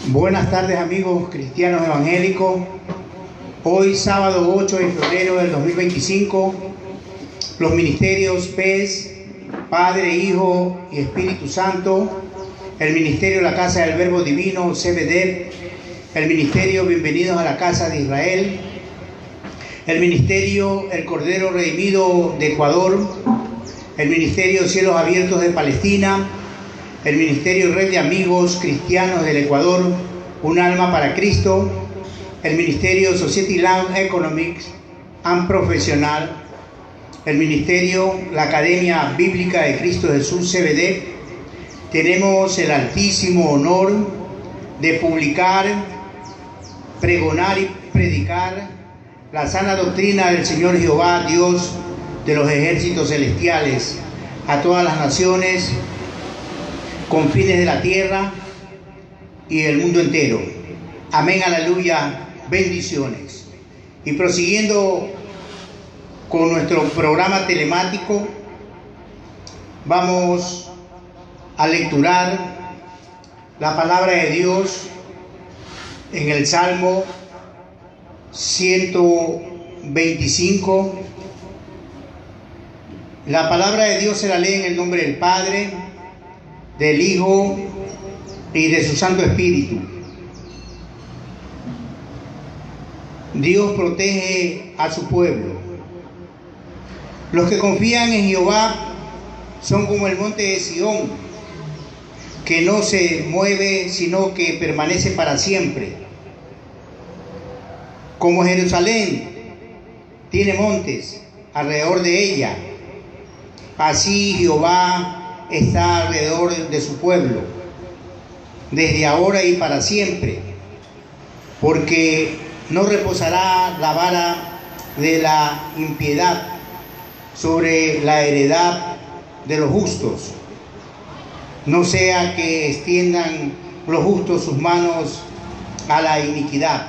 Buenas tardes, amigos cristianos evangélicos. Hoy sábado 8 de febrero del 2025, los ministerios PES, Padre, Hijo y Espíritu Santo, el ministerio La Casa del Verbo Divino, CBD, el ministerio Bienvenidos a la Casa de Israel, el ministerio El Cordero Redimido de Ecuador, el ministerio Cielos Abiertos de Palestina, el ministerio Red de Amigos Cristianos del Ecuador, Un Alma para Cristo, el ministerio Society Land Economics and Profesional, el ministerio la Academia Bíblica de Cristo Jesús CBD. Tenemos el altísimo honor de publicar, pregonar y predicar la sana doctrina del Señor Jehová, Dios de los ejércitos celestiales, a todas las naciones, confines de la tierra y el mundo entero. Amén, aleluya, bendiciones. Y prosiguiendo con nuestro programa telemático, vamos a lecturar la palabra de Dios en el Salmo 125. La palabra de Dios se la lee en el nombre del Padre, del Hijo y de su Santo Espíritu. Dios protege a su pueblo. Los que confían en Jehová son como el monte de Sión, que no se mueve, sino que permanece para siempre. Como Jerusalén tiene montes alrededor de ella, así Jehová está alrededor de su pueblo, desde ahora y para siempre, porque no reposará la vara de la impiedad sobre la heredad de los justos, no sea que extiendan los justos sus manos a la iniquidad.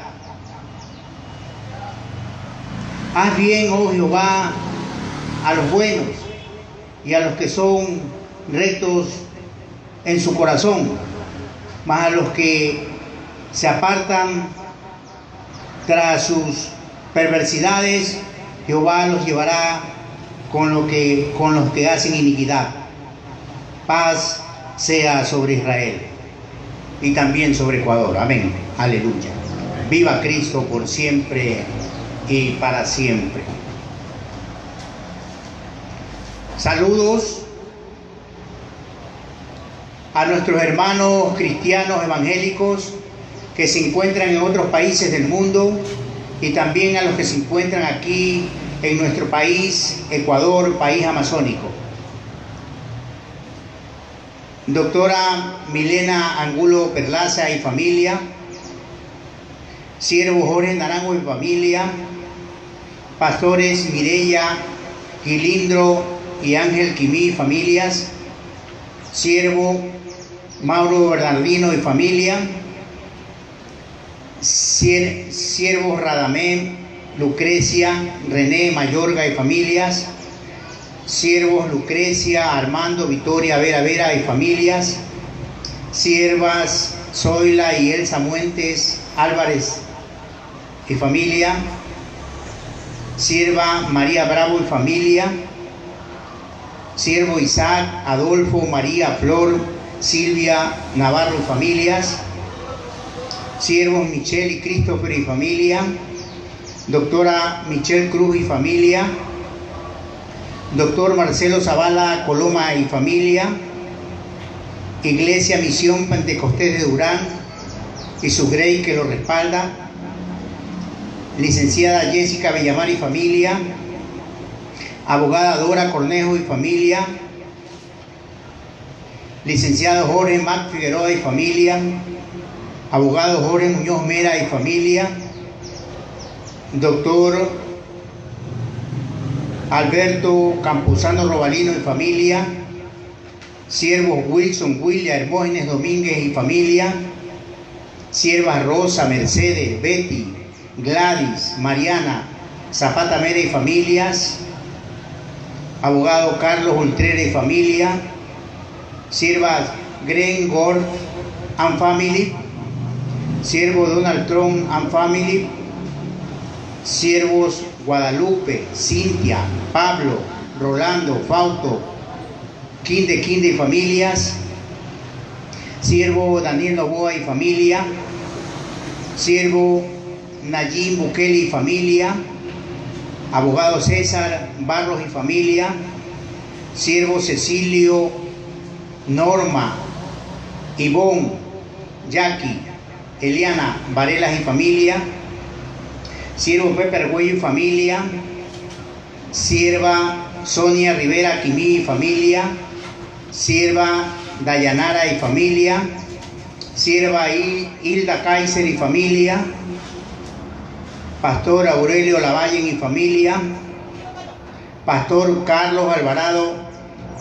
Haz bien, oh Jehová, a los buenos y a los que son rectos en su corazón, mas a los que se apartan tras sus perversidades, Jehová los llevará con los que hacen iniquidad. Paz sea sobre Israel y también sobre Ecuador. Amén. Aleluya. Viva Cristo por siempre y para siempre. Saludos a nuestros hermanos cristianos evangélicos que se encuentran en otros países del mundo y también a los que se encuentran aquí en nuestro país, Ecuador, país amazónico. Doctora Milena Angulo Perlaza y familia, siervo Jorge Naranjo y familia, pastores Mireya Quilindro y Ángel Quimí y familias, siervo Mauro Bernardino y familia, siervos Radamé, Lucrecia, René Mayorga y familias, siervos Lucrecia, Armando, Victoria, Vera y familias, siervas Zoila y Elsa Muentes Álvarez y familia, sierva María Bravo y familia, siervo Isaac, Adolfo, María, Flor, Silvia, Navarro y familias, siervos Michelle y Christopher y familia, doctora Michelle Cruz y familia, doctor Marcelo Zavala Coloma y familia, Iglesia Misión Pentecostés de Durán y su grey que lo respalda, licenciada Jessica Bellamar y familia, abogada Dora Cornejo y familia, licenciado Jorge Mac Figueroa y familia, abogado Jorge Muñoz Mera y familia, doctor Alberto Campuzano Robalino y familia, siervos Wilson William Hermógenes Domínguez y familia, siervas Rosa, Mercedes, Betty, Gladys, Mariana, Zapata Mera y familias, abogado Carlos Ultrera y familia, siervas Gren Gord and family, siervo Donald Trump and Family, siervos Guadalupe, Cintia, Pablo, Rolando, Fausto, Quinde y familias, siervo Daniel Novoa y familia, siervo Nayib Bukele y familia, abogado César Barros y familia, siervo Cecilio, Norma, Ivonne, Jackie, Eliana Varelas y familia, siervo Pepe Argüello y familia, sierva Sonia Rivera Quimí y familia, sierva Dayanara y familia, sierva Hilda Kaiser y familia, pastor Aurelio Lavalle y familia, pastor Carlos Alvarado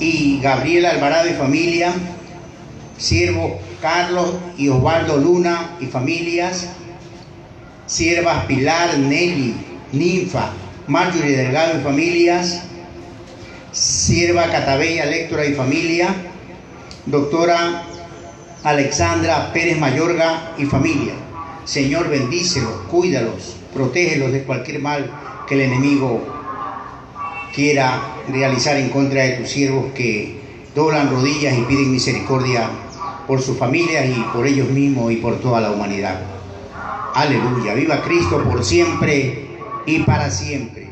y Gabriela Alvarado y familia, siervos Carlos y Osvaldo Luna y familias, siervas Pilar, Nelly, Ninfa, Marjorie Delgado y familias, sierva Catabella Lectora y familia, doctora Alexandra Pérez Mayorga y familia. Señor, bendícelos, cuídalos, protégelos de cualquier mal que el enemigo quiera realizar en contra de tus siervos que doblan rodillas y piden misericordia por sus familias y por ellos mismos y por toda la humanidad. Aleluya, viva Cristo por siempre y para siempre.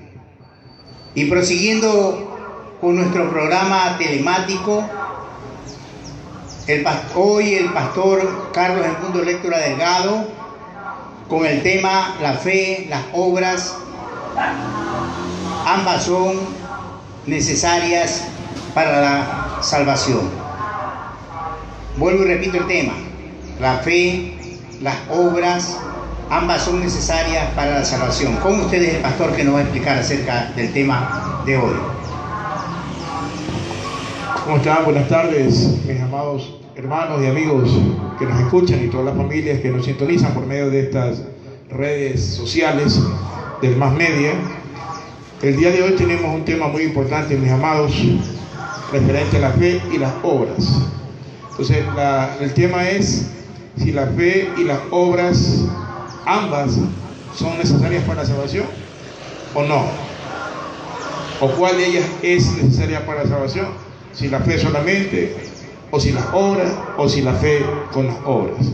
Y prosiguiendo con nuestro programa telemático, hoy el pastor Carlos Edmundo Lectora Delgado con el tema la fe, las obras, ambas son necesarias para la salvación. Vuelvo y repito el tema, la fe, las obras, ambas son necesarias para la salvación. Con ustedes el pastor que nos va a explicar acerca del tema de hoy. ¿Cómo están? Buenas tardes, mis amados hermanos y amigos que nos escuchan y todas las familias que nos sintonizan por medio de estas redes sociales del Más Media. El día de hoy tenemos un tema muy importante, mis amados, referente a la fe y las obras. Entonces, el tema es si la fe y las obras, ambas, son necesarias para la salvación o no. O cuál de ellas es necesaria para la salvación. Si la fe solamente, o si las obras, o si la fe con las obras.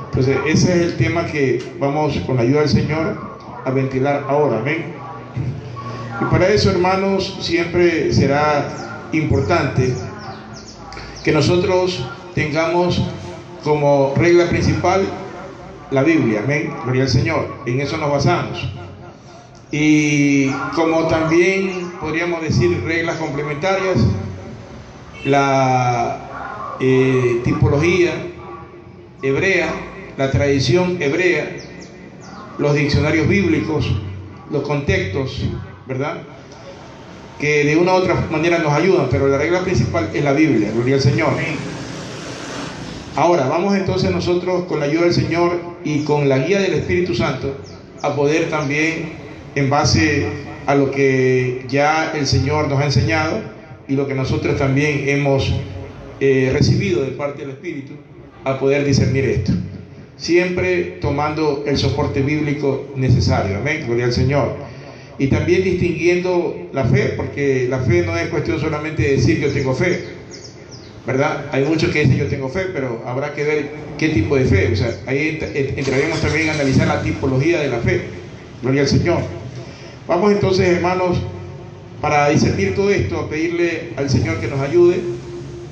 Entonces, ese es el tema que vamos, con la ayuda del Señor, a ventilar ahora. Amén. Y para eso, hermanos, siempre será importante que nosotros tengamos como regla principal la Biblia. Amén. Gloria al Señor. En eso nos basamos. Y como también podríamos decir reglas complementarias, la tipología hebrea, la tradición hebrea, los diccionarios bíblicos, los contextos, ¿verdad? Que de una u otra manera nos ayudan, pero la regla principal es la Biblia. Gloria al Señor. Ahora, vamos entonces nosotros, con la ayuda del Señor y con la guía del Espíritu Santo, a poder también, en base a lo que ya el Señor nos ha enseñado y lo que nosotros también hemos recibido de parte del Espíritu, a poder discernir esto, siempre tomando el soporte bíblico necesario. Amén, gloria al Señor. Y también distinguiendo la fe, porque la fe no es cuestión solamente de decir yo tengo fe, ¿verdad? Hay muchos que dicen yo tengo fe, pero habrá que ver qué tipo de fe. O sea, ahí entraremos también a analizar la tipología de la fe. Gloria al Señor. Vamos entonces, hermanos, para discernir todo esto, a pedirle al Señor que nos ayude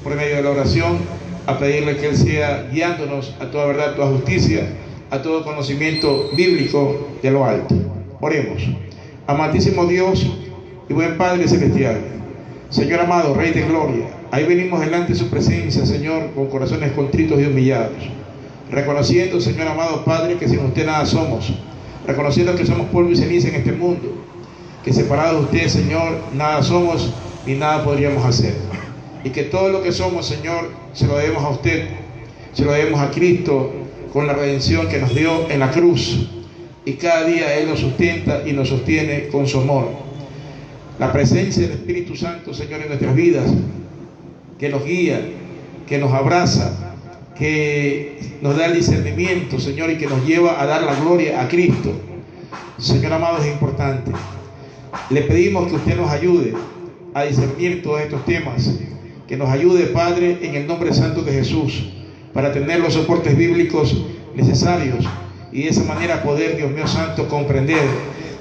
por medio de la oración, a pedirle que Él sea guiándonos a toda verdad, a toda justicia, a todo conocimiento bíblico de lo alto. Oremos. Amantísimo Dios y buen Padre Celestial, Señor amado, Rey de Gloria, ahí venimos delante de su presencia, Señor, con corazones contritos y humillados, reconociendo, Señor amado Padre, que sin usted nada somos, reconociendo que somos polvo y ceniza en este mundo, que separados de usted, Señor, nada somos ni nada podríamos hacer, y que todo lo que somos, Señor, se lo debemos a usted, se lo debemos a Cristo, con la redención que nos dio en la cruz, y cada día Él nos sustenta y nos sostiene con su amor. La presencia del Espíritu Santo, Señor, en nuestras vidas, que nos guía, que nos abraza, que nos da el discernimiento, Señor, y que nos lleva a dar la gloria a Cristo. Señor amado, es importante. Le pedimos que usted nos ayude a discernir todos estos temas, que nos ayude, Padre, en el nombre santo de Jesús, para tener los soportes bíblicos necesarios y de esa manera poder, Dios mío santo, comprender,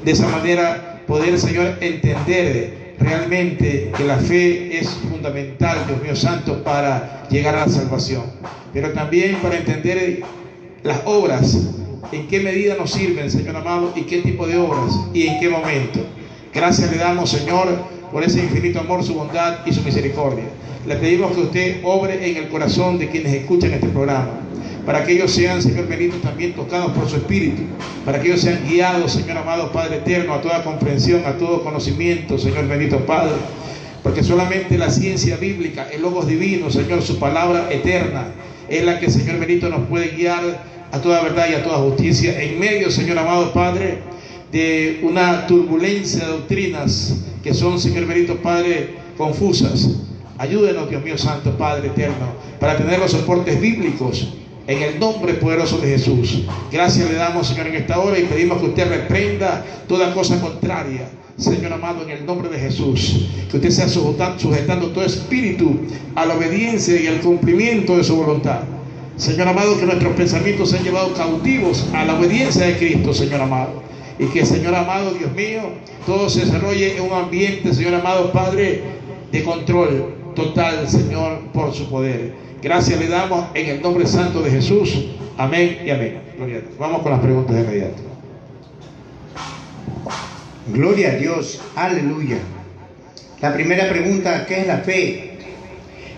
de esa manera poder, Señor, entender realmente que la fe es fundamental, Dios mío santo, para llegar a la salvación, pero también para entender las obras, en qué medida nos sirven, Señor amado, y qué tipo de obras y en qué momento. Gracias le damos, Señor, por ese infinito amor, su bondad y su misericordia. Le pedimos que usted obre en el corazón de quienes escuchan este programa, para que ellos sean, Señor bendito, también tocados por su Espíritu, para que ellos sean guiados, Señor amado Padre eterno, a toda comprensión, a todo conocimiento, Señor bendito Padre, porque solamente la ciencia bíblica, el Logos divino, Señor, su palabra eterna, es la que, Señor bendito, nos puede guiar a toda verdad y a toda justicia, en medio, Señor amado Padre, de una turbulencia de doctrinas que son, Señor bendito Padre, confusas. Ayúdenos, Dios mío santo, Padre eterno, para tener los soportes bíblicos en el nombre poderoso de Jesús. Gracias le damos, Señor, en esta hora, y pedimos que usted reprenda toda cosa contraria, Señor amado, en el nombre de Jesús. Que usted sea sujetando todo espíritu a la obediencia y al cumplimiento de su voluntad. Señor amado, que nuestros pensamientos sean llevados cautivos a la obediencia de Cristo, Señor amado. Y que, Señor amado, Dios mío, todo se desarrolle en un ambiente, Señor amado Padre, de control total, Señor, por su poder. Gracias le damos en el nombre santo de Jesús. Amén y amén. Gloria a Dios. Vamos con las preguntas de inmediato. Gloria a Dios. Aleluya. La primera pregunta: ¿qué es la fe?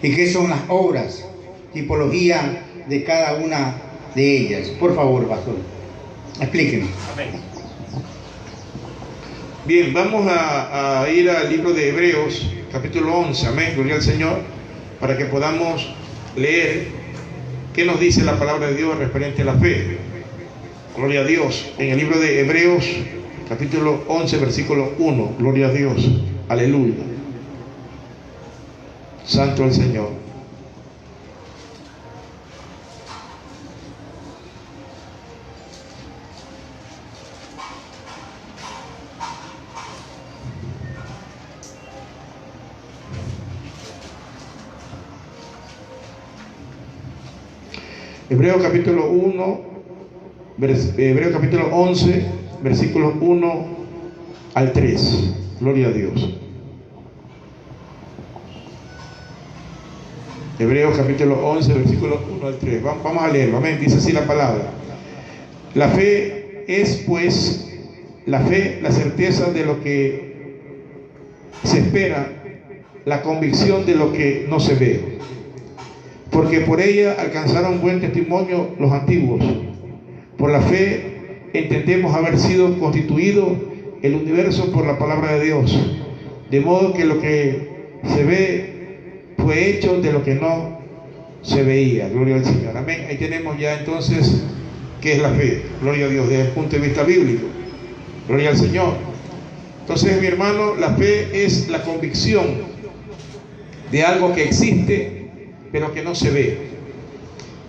¿Y qué son las obras? Tipología de cada una de ellas. Por favor, pastor, explíquenos. Amén. Bien, vamos a ir al libro de Hebreos, capítulo 11, amén, gloria al Señor, para que podamos leer qué nos dice la palabra de Dios referente a la fe. Gloria a Dios. En el libro de Hebreos, capítulo 11, versículo 1, gloria a Dios, aleluya. Santo el Señor. Hebreos capítulo 11, versículos 1 al 3. Gloria a Dios. Hebreos capítulo 11, versículos 1 al 3. Vamos a leerlo. Amén. Dice así la palabra. La fe es, pues, la certeza de lo que se espera, la convicción de lo que no se ve. Porque por ella alcanzaron buen testimonio los antiguos. Por la fe entendemos haber sido constituido el universo por la palabra de Dios, de modo que lo que se ve fue hecho de lo que no se veía. Gloria al Señor. Amén. Ahí tenemos ya entonces qué es la fe. Gloria a Dios desde el punto de vista bíblico. Gloria al Señor. Entonces, mi hermano, la fe es la convicción de algo que existe pero que no se ve.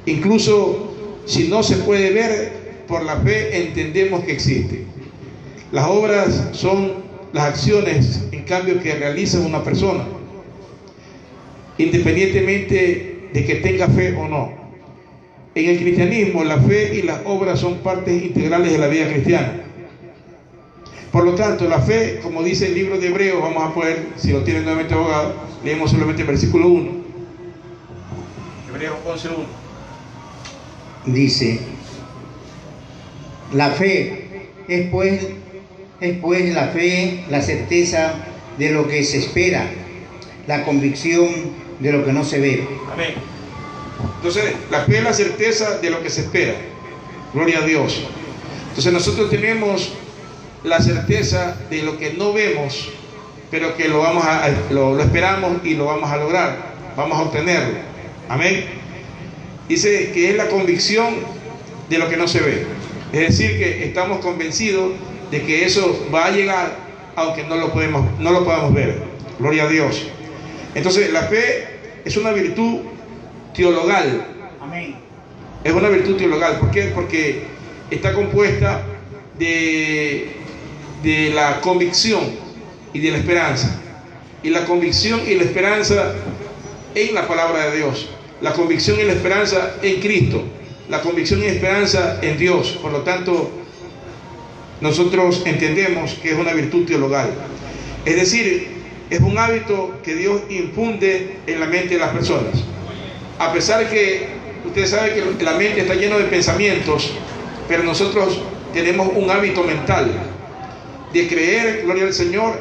Incluso si no se puede ver, por la fe entendemos que existe. Las obras son las acciones, en cambio, que realiza una persona, independientemente de que tenga fe o no. En el cristianismo, la fe y las obras son partes integrales de la vida cristiana. Por lo tanto, la fe, como dice el libro de Hebreos, vamos a poder, si lo tienen nuevamente abogado, leemos solamente el versículo 1. Hebreos 11:1. Dice: la fe es pues la fe, la certeza de lo que se espera, la convicción de lo que no se ve. Amén. Entonces, la fe es la certeza de lo que se espera. Gloria a Dios. Entonces, nosotros tenemos la certeza de lo que no vemos, pero que lo esperamos y lo vamos a lograr, vamos a obtenerlo. Amén. Dice que es la convicción de lo que no se ve. Es decir, que estamos convencidos de que eso va a llegar, aunque no lo podamos ver. Gloria a Dios. Entonces, la fe es una virtud teologal. Amén. Es una virtud teologal. ¿Por qué? Porque está compuesta de la convicción y de la esperanza. Y la convicción y la esperanza en la palabra de Dios. La convicción y la esperanza en Cristo. La convicción y la esperanza en Dios. Por lo tanto, nosotros entendemos que es una virtud teologal. Es decir, es un hábito que Dios infunde en la mente de las personas. A pesar que usted sabe que la mente está llena de pensamientos, pero nosotros tenemos un hábito mental de creer, gloria al Señor,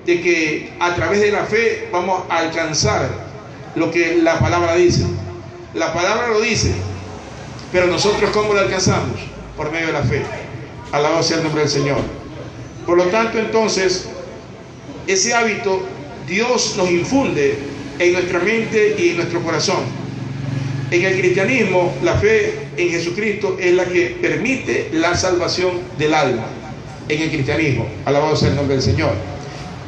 de que a través de la fe vamos a alcanzar lo que la palabra dice. La palabra lo dice, pero nosotros ¿cómo lo alcanzamos? Por medio de la fe. Alabado sea el nombre del Señor. Por lo tanto, entonces, ese hábito Dios nos infunde en nuestra mente y en nuestro corazón. En el cristianismo, la fe en Jesucristo es la que permite la salvación del alma. En el cristianismo, alabado sea el nombre del Señor.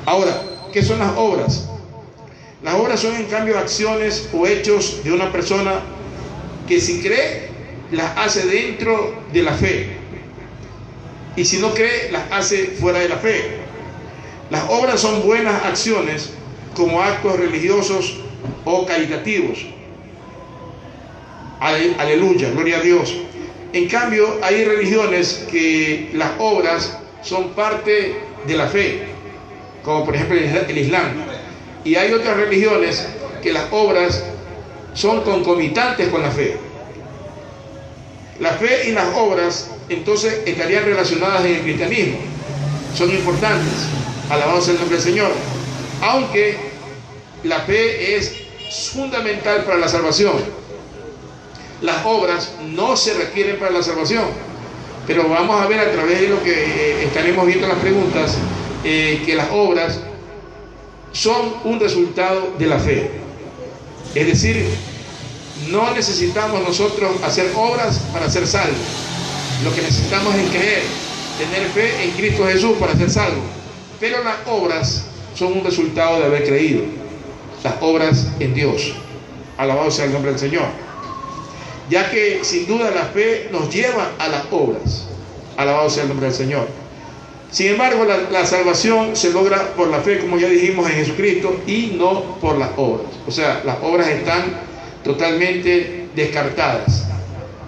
Ahora, ¿qué son las obras? Las obras son en cambio acciones o hechos de una persona que si cree, las hace dentro de la fe. Y si no cree, las hace fuera de la fe. Las obras son buenas acciones como actos religiosos o caritativos. Aleluya, gloria a Dios. En cambio, hay religiones que las obras son parte de la fe, como por ejemplo el Islam. Y hay otras religiones que las obras son concomitantes con la fe. La fe y las obras entonces estarían relacionadas en el cristianismo. Son importantes. Alabado sea el nombre del Señor. Aunque la fe es fundamental para la salvación, las obras no se requieren para la salvación. Pero vamos a ver a través de lo que estaremos viendo en las preguntas, que las obras son un resultado de la fe. Es decir, no necesitamos nosotros hacer obras para ser salvos. Lo que necesitamos es creer, tener fe en Cristo Jesús para ser salvos. Pero las obras son un resultado de haber creído. Las obras en Dios. Alabado sea el nombre del Señor. Ya que sin duda la fe nos lleva a las obras. Alabado sea el nombre del Señor. Sin embargo, la salvación se logra por la fe, como ya dijimos, en Jesucristo, y no por las obras. O sea, las obras están totalmente descartadas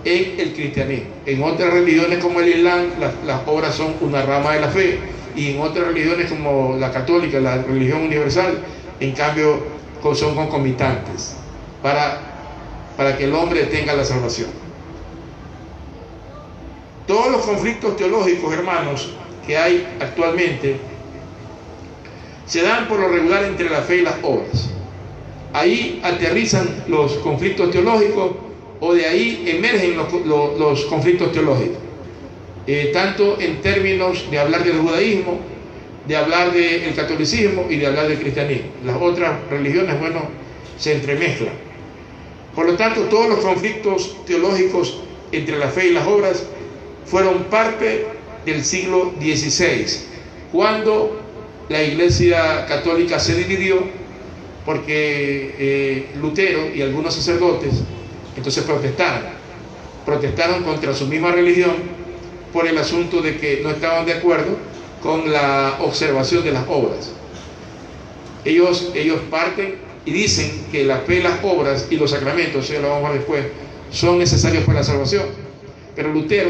en el cristianismo. En otras religiones como el Islam, las obras son una rama de la fe, y en otras religiones como la católica, la religión universal, en cambio son concomitantes para que el hombre tenga la salvación. Todos los conflictos teológicos, hermanos, que hay actualmente se dan por lo regular entre la fe y las obras. Ahí aterrizan los conflictos teológicos, o de ahí emergen los conflictos teológicos, tanto en términos de hablar del judaísmo, de hablar del catolicismo y de hablar del cristianismo. Las otras religiones, bueno, se entremezclan. Por lo tanto, todos los conflictos teológicos entre la fe y las obras fueron parte del siglo XVI, cuando la Iglesia Católica se dividió, porque Lutero y algunos sacerdotes entonces protestaron contra su misma religión por el asunto de que no estaban de acuerdo con la observación de las obras. Ellos parten y dicen que la fe, las obras y los sacramentos, eso ya lo vamos a ver después, son necesarios para la salvación. Pero Lutero,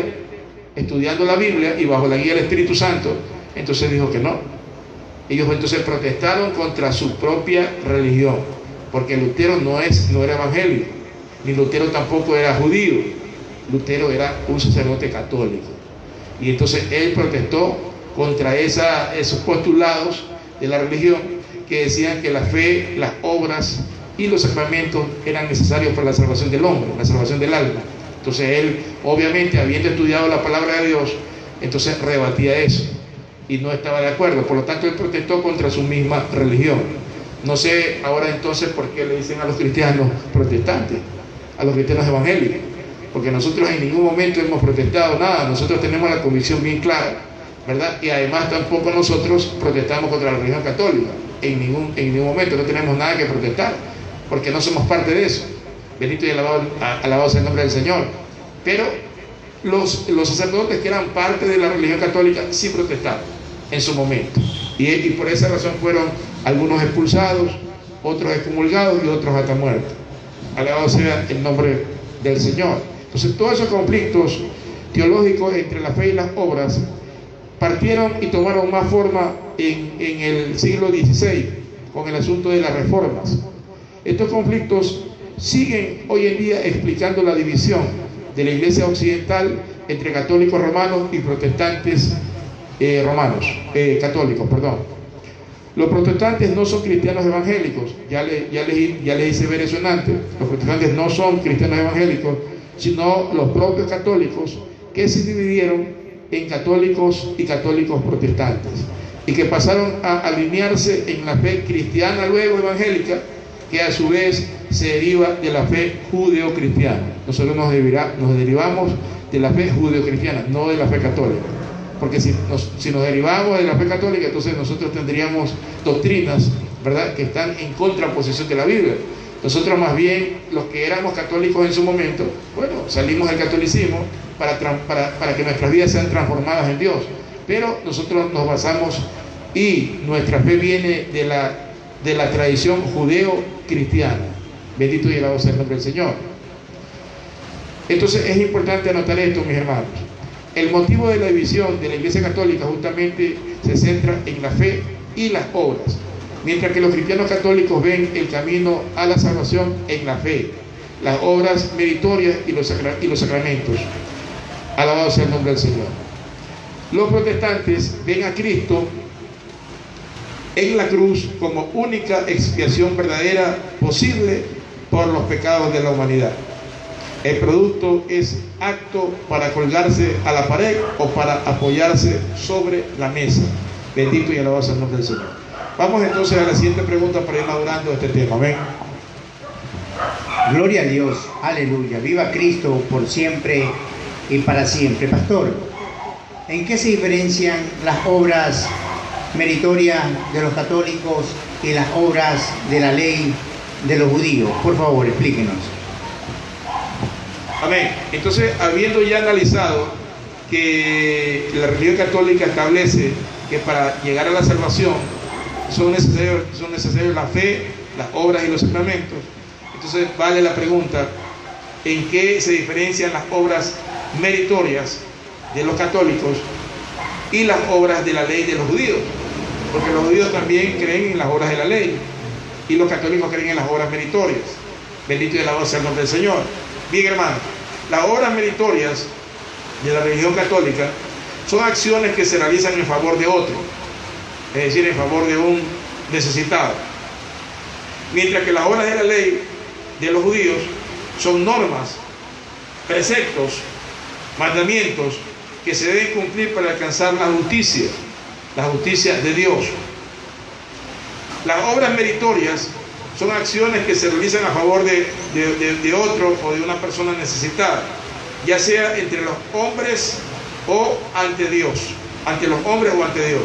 estudiando la Biblia y bajo la guía del Espíritu Santo, entonces dijo que no. Ellos entonces protestaron contra su propia religión, porque Lutero no era evangélico, ni Lutero tampoco era judío. Lutero era un sacerdote católico, y entonces él protestó contra esos postulados de la religión que decían que la fe, las obras y los sacramentos eran necesarios para la salvación del hombre, la salvación del alma. Entonces él, obviamente, habiendo estudiado la palabra de Dios, entonces rebatía eso y no estaba de acuerdo. Por lo tanto, él protestó contra su misma religión. No sé ahora entonces por qué le dicen a los cristianos protestantes, a los cristianos evangélicos, porque nosotros en ningún momento hemos protestado nada. Nosotros tenemos la convicción bien clara, ¿verdad? Y además tampoco nosotros protestamos contra la religión católica. En ningún momento no tenemos nada que protestar, porque no somos parte de eso. bendito y alabado sea el nombre del Señor. Pero los sacerdotes que eran parte de la religión católica sí protestaron en su momento. Y por esa razón fueron algunos expulsados, otros excomulgados y otros hasta muertos. Alabado sea el nombre del Señor. Entonces todos esos conflictos teológicos entre la fe y las obras partieron y tomaron más forma en el siglo XVI con el asunto de las reformas. Estos conflictos siguen hoy en día explicando la división de la Iglesia occidental entre católicos romanos y protestantes católicos, perdón. Los protestantes no son cristianos evangélicos, ya les hice ver eso antes. Los protestantes no son cristianos evangélicos, sino los propios católicos que se dividieron en católicos y católicos protestantes, y que pasaron a alinearse en la fe cristiana luego evangélica, que a su vez se deriva de la fe judeo-cristiana. Nosotros nos derivamos de la fe judeo-cristiana, no de la fe católica. Porque si nos derivamos de la fe católica, entonces nosotros tendríamos doctrinas, ¿verdad?, que están en contraposición de la Biblia. Nosotros más bien, los que éramos católicos en su momento, bueno, salimos del catolicismo para que nuestras vidas sean transformadas en Dios. Pero nosotros nos basamos, y nuestra fe viene de la tradición judeo-cristiana. Bendito y alabado sea el nombre del Señor. Entonces es importante anotar esto, mis hermanos. El motivo de la división de la Iglesia Católica justamente se centra en la fe y las obras, mientras que los cristianos católicos ven el camino a la salvación en la fe, las obras meritorias y los sacramentos. Alabado sea el nombre del Señor. Los protestantes ven a Cristo en la cruz como única expiación verdadera posible por los pecados de la humanidad. El producto es apto para colgarse a la pared o para apoyarse sobre la mesa. Bendito y alabado sea el nombre del Señor. Vamos entonces a la siguiente pregunta para ir madurando este tema. Amén. Gloria a Dios, aleluya, viva Cristo por siempre y para siempre. Pastor, ¿en qué se diferencian las obras meritorias de los católicos y las obras de la ley de los judíos? Por favor, explíquenos. Amén. Entonces, habiendo ya analizado que la religión católica establece que para llegar a la salvación son necesarios la fe, las obras y los sacramentos, entonces vale la pregunta: ¿en qué se diferencian las obras meritorias de los católicos y las obras de la ley de los judíos? Porque los judíos también creen en las obras de la ley y los católicos creen en las obras meritorias. Bendito y alabado sea el nombre del Señor. Bien, hermanos, las obras meritorias de la religión católica son acciones que se realizan en favor de otro, es decir, en favor de un necesitado. Mientras que las obras de la ley de los judíos son normas, preceptos, mandamientos que se deben cumplir para alcanzar la justicia de Dios. Las obras meritorias son acciones que se realizan a favor de otro o de una persona necesitada, ya sea entre los hombres o ante Dios, ante los hombres o ante Dios.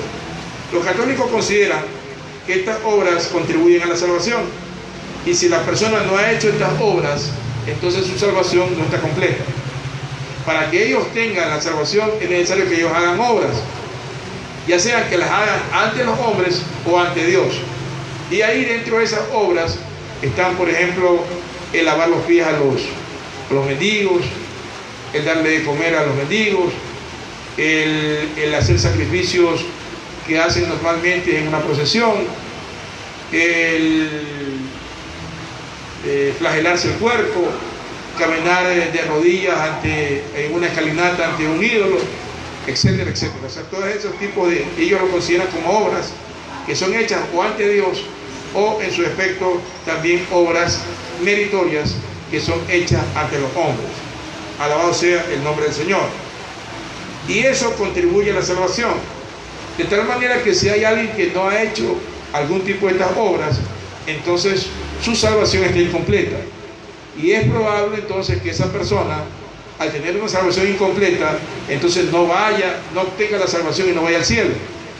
Los católicos consideran que estas obras contribuyen a la salvación, y si la persona no ha hecho estas obras, entonces su salvación no está completa. Para que ellos tengan la salvación es necesario que ellos hagan obras, ya sea que las hagan ante los hombres o ante Dios. Y ahí dentro de esas obras están, por ejemplo, el lavar los pies a los mendigos, el darle de comer a los mendigos, el hacer sacrificios que hacen normalmente en una procesión, el flagelarse el cuerpo, caminar de rodillas en una escalinata ante un ídolo, etcétera, etcétera. O sea, todos esos tipos ellos lo consideran como obras que son hechas o ante Dios, o en su efecto también obras meritorias que son hechas ante los hombres. Alabado sea el nombre del Señor. Y eso contribuye a la salvación, de tal manera que si hay alguien que no ha hecho algún tipo de estas obras, entonces su salvación está incompleta. Y es probable entonces que esa persona, al tener una salvación incompleta, entonces no obtenga la salvación y no vaya al cielo,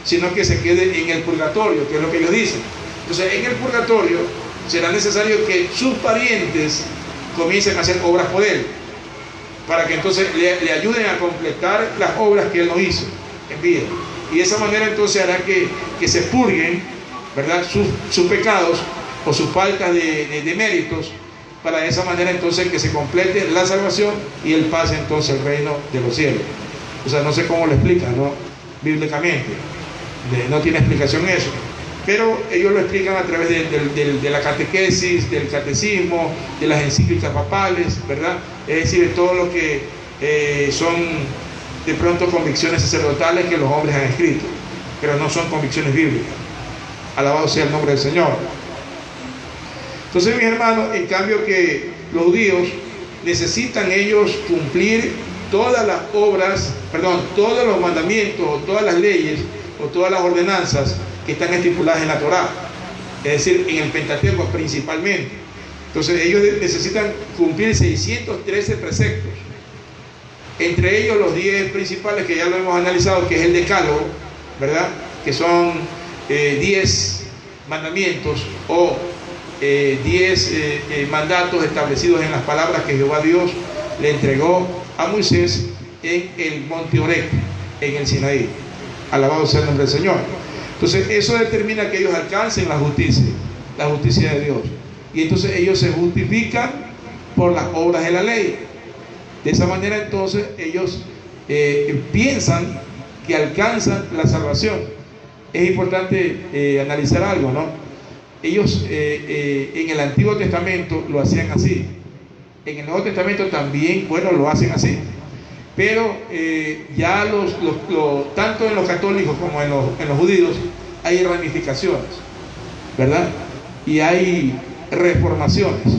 sino que se quede en el purgatorio, que es lo que ellos dicen. Entonces, en el purgatorio será necesario que sus parientes comiencen a hacer obras por él, para que entonces le ayuden a completar las obras que él no hizo en vida. Y de esa manera entonces hará que se purguen, ¿verdad?, sus pecados o sus faltas de méritos, para de esa manera entonces que se complete la salvación y él pase entonces al reino de los cielos. O sea, no sé cómo lo explican, ¿no?, bíblicamente, no tiene explicación eso, pero ellos lo explican a través de la catequesis, del catecismo, de las encíclicas papales, ¿verdad? Es decir, de todo lo que son de pronto convicciones sacerdotales que los hombres han escrito, pero no son convicciones bíblicas. Alabado sea el nombre del Señor. Entonces, mis hermanos, en cambio que los judíos necesitan ellos cumplir todas las obras, todos los mandamientos, o todas las leyes, o todas las ordenanzas que están estipuladas en la Torá, es decir, en el Pentateuco principalmente. Entonces ellos necesitan cumplir 613 preceptos, entre ellos los 10 principales que ya lo hemos analizado, que es el Decálogo, ¿verdad?, que son 10 mandamientos o 10 mandatos establecidos en las palabras que Jehová Dios le entregó a Moisés en el monte Oreb, en el Sinaí. Alabado sea el nombre del Señor. Entonces eso determina que ellos alcancen la justicia de Dios, y entonces ellos se justifican por las obras de la ley. De esa manera entonces ellos piensan que alcanzan la salvación. Es importante analizar algo, ¿no? Ellos en el Antiguo Testamento lo hacían así, en el Nuevo Testamento también, bueno, lo hacen así, pero ya tanto en los católicos como en los judíos hay ramificaciones, ¿verdad? Y hay reformaciones,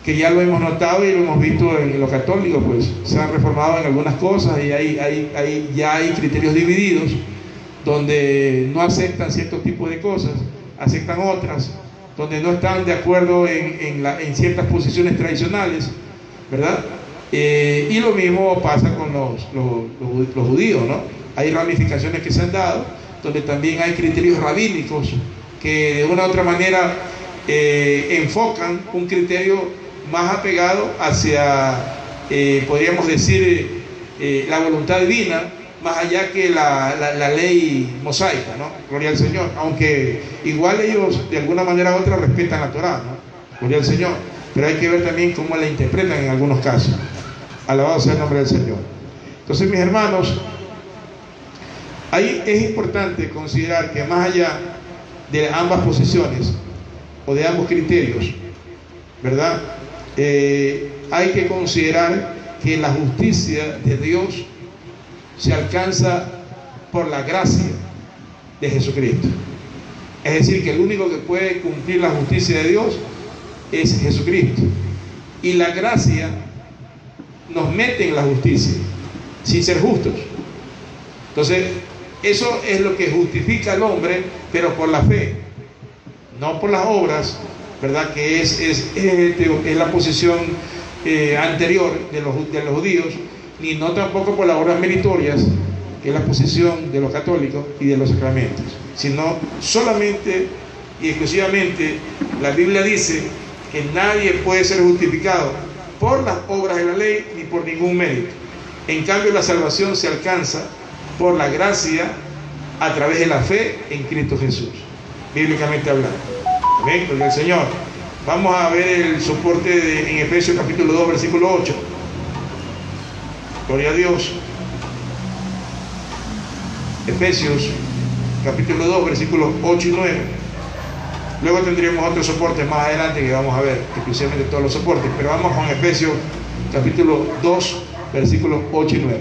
que ya lo hemos notado y lo hemos visto en los católicos, pues se han reformado en algunas cosas, y ya hay criterios divididos, donde no aceptan ciertos tipos de cosas, aceptan otras, donde no están de acuerdo en ciertas posiciones tradicionales, ¿verdad? Y lo mismo pasa con los judíos, ¿no? Hay ramificaciones que se han dado, donde también hay criterios rabínicos que de una u otra manera enfocan un criterio más apegado hacia, podríamos decir, la voluntad divina, más allá que la ley mosaica, ¿no? Gloria al Señor. Aunque igual ellos de alguna manera u otra respetan la Torá, ¿no? Gloria al Señor. Pero hay que ver también cómo la interpretan en algunos casos. Alabado sea el nombre del Señor. Entonces, mis hermanos, ahí es importante considerar que más allá de ambas posiciones o de ambos criterios, ¿verdad?, hay que considerar que la justicia de Dios se alcanza por la gracia de Jesucristo. Es decir, que el único que puede cumplir la justicia de Dios es Jesucristo, y la gracia nos mete en la justicia sin ser justos. Entonces eso es lo que justifica al hombre, pero por la fe, no por las obras, ¿verdad?, que es la posición anterior de los judíos, ni no tampoco por las obras meritorias, que es la posición de los católicos y de los sacramentos, sino solamente y exclusivamente la Biblia dice que nadie puede ser justificado por las obras de la ley ni por ningún mérito. En cambio, la salvación se alcanza por la gracia a través de la fe en Cristo Jesús, bíblicamente hablando. Amén, gloria al Señor. Vamos a ver el soporte en Efesios capítulo 2, versículo 8. Gloria a Dios. Efesios capítulo 2, versículos 8 y 9. Luego tendríamos otros soportes más adelante que vamos a ver, exclusivamente todos los soportes, pero vamos con Efesios capítulo 2, versículos 8 y 9.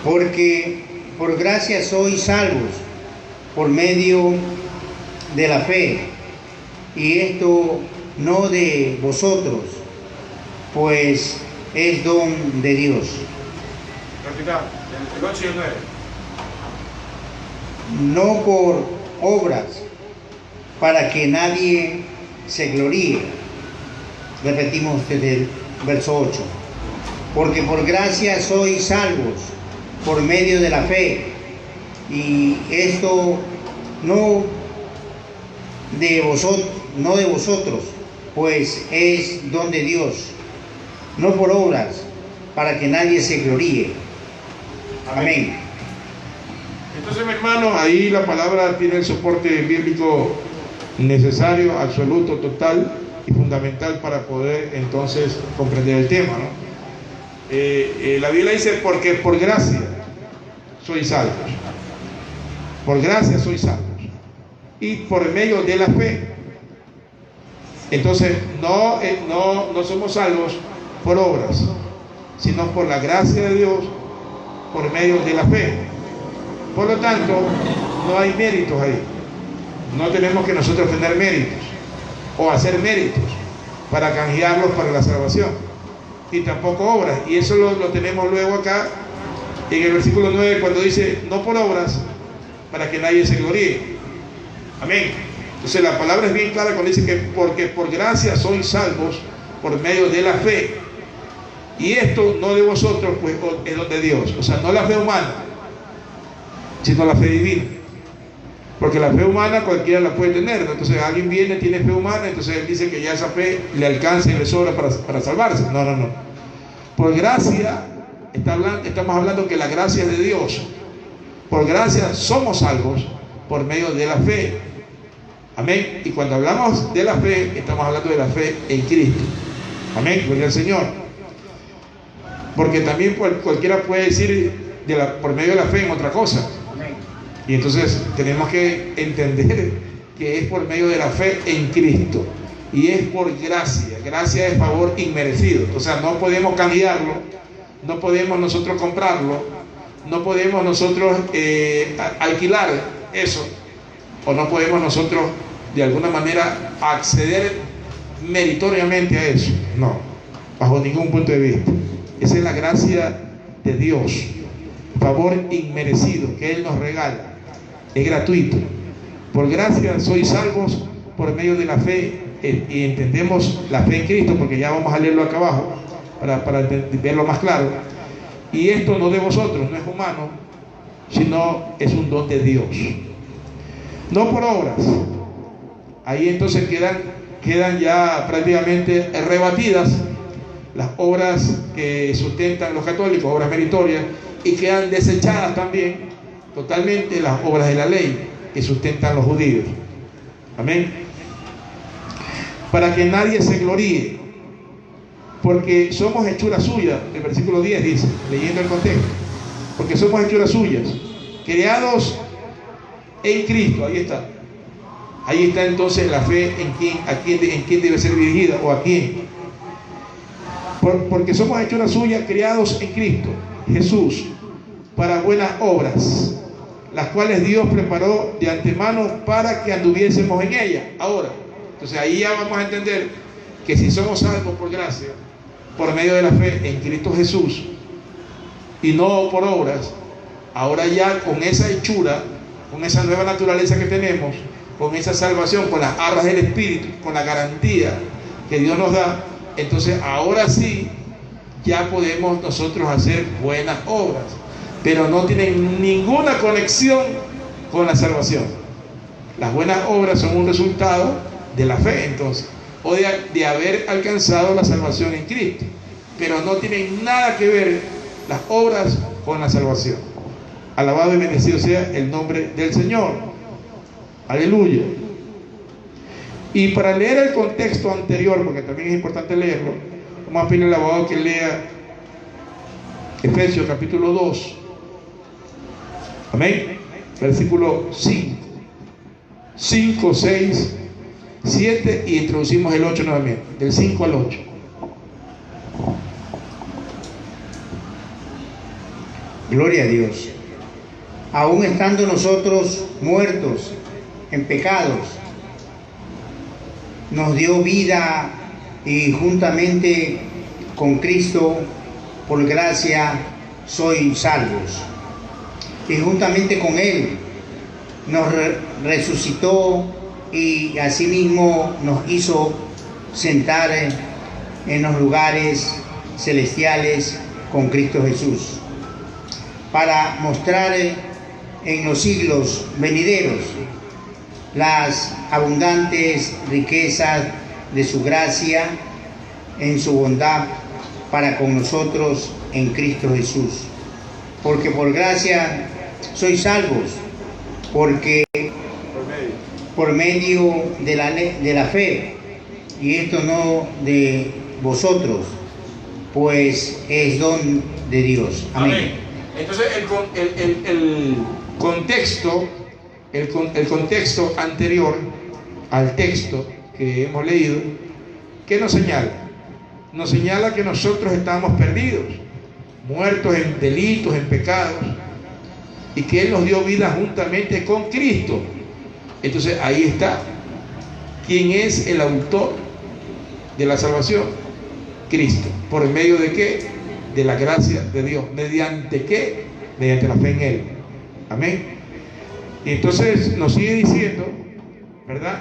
Porque por gracia sois salvos por medio de la fe, y esto no de vosotros, pues es don de Dios. Repitamos, el 8 y el 9. No por obras, para que nadie se gloríe. Repetimos desde el verso 8. Porque por gracia sois salvos por medio de la fe, y esto no no de vosotros, pues es don de Dios, no por obras, para que nadie se gloríe. Amén. Entonces, mi hermano, ahí la palabra tiene el soporte bíblico necesario, absoluto, total y fundamental para poder entonces comprender el tema, ¿no? La Biblia dice, porque por gracia sois salvos. Por gracia sois salvos. Y por medio de la fe. Entonces, no somos salvos por obras, sino por la gracia de Dios, por medio de la fe. Por lo tanto, no hay méritos ahí. No tenemos que nosotros tener méritos o hacer méritos para canjearlos para la salvación, y tampoco obras. Y eso lo tenemos luego acá en el versículo 9, cuando dice, no por obras, para que nadie se gloríe. Amén. Entonces la palabra es bien clara cuando dice que porque por gracia sois salvos por medio de la fe. Y esto no de vosotros, pues es don de Dios. O sea, no la fe humana, sino la fe divina. Porque la fe humana cualquiera la puede tener, ¿no? Entonces alguien viene, tiene fe humana, entonces él dice que ya esa fe le alcanza y le sobra para salvarse. No. Por gracia, estamos hablando que la gracia es de Dios. Por gracia somos salvos por medio de la fe. Amén. Y cuando hablamos de la fe, estamos hablando de la fe en Cristo. Amén. Gloria al Señor. Porque también cualquiera puede decir por medio de la fe en otra cosa. Y entonces tenemos que entender que es por medio de la fe en Cristo. Y es por gracia. Gracia es favor inmerecido. O sea, no podemos cambiarlo, no podemos nosotros comprarlo, no podemos nosotros alquilar eso, o no podemos nosotros de alguna manera acceder meritoriamente a eso. No, bajo ningún punto de vista. Esa es la gracia de Dios, favor inmerecido que Él nos regala. Es gratuito. Por gracia sois salvos por medio de la fe, y entendemos la fe en Cristo, porque ya vamos a leerlo acá abajo para verlo más claro. Y esto no de vosotros, no es humano, sino es un don de Dios, no por obras. Ahí entonces quedan ya prácticamente rebatidas las obras que sustentan los católicos, obras meritorias, y quedan desechadas también totalmente las obras de la ley que sustentan los judíos. Amén. Para que nadie se gloríe, porque somos hechura suya. El versículo 10 dice, leyendo el contexto, porque somos hechuras suyas, creados en Cristo. Ahí está entonces la fe en quién debe ser dirigida, o a quién. Porque somos hechuras suyas, creados en Cristo Jesús para buenas obras, las cuales Dios preparó de antemano para que anduviésemos en ellas. Ahora, entonces ahí ya vamos a entender que si somos salvos por gracia, por medio de la fe en Cristo Jesús, y no por obras, ahora ya con esa hechura, con esa nueva naturaleza que tenemos, con esa salvación, con las arras del Espíritu, con la garantía que Dios nos da, entonces ahora sí ya podemos nosotros hacer buenas obras, pero no tienen ninguna conexión con la salvación. Las buenas obras son un resultado de la fe, entonces, o de haber alcanzado la salvación en Cristo, pero no tienen nada que ver las obras con la salvación. Alabado y bendecido sea el nombre del Señor. Aleluya. Y para leer el contexto anterior, porque también es importante leerlo, vamos a pedirle al abogado que lea Efesios capítulo 2. Amén. Versículo 5, 6, 7, y introducimos el 8 nuevamente, del 5 al 8. Gloria a Dios. Aún estando nosotros muertos en pecados, nos dio vida, y juntamente con Cristo, por gracia, sois salvos. Y juntamente con Él nos resucitó, y asimismo nos hizo sentar en los lugares celestiales con Cristo Jesús, para mostrar en los siglos venideros las abundantes riquezas de su gracia en su bondad para con nosotros en Cristo Jesús. Porque por gracia sois salvos, porque por medio de la fe, y esto no de vosotros, pues es don de Dios. Amén. Amén. Entonces el contexto anterior al texto que hemos leído, ¿qué nos señala? Nos señala que nosotros estamos perdidos, muertos en delitos, en pecados, y que Él nos dio vida juntamente con Cristo. Entonces ahí está. ¿Quién es el autor de la salvación? Cristo. ¿Por medio de qué? De la gracia de Dios. ¿Mediante qué? Mediante la fe en Él. Amén. Y entonces nos sigue diciendo, ¿verdad?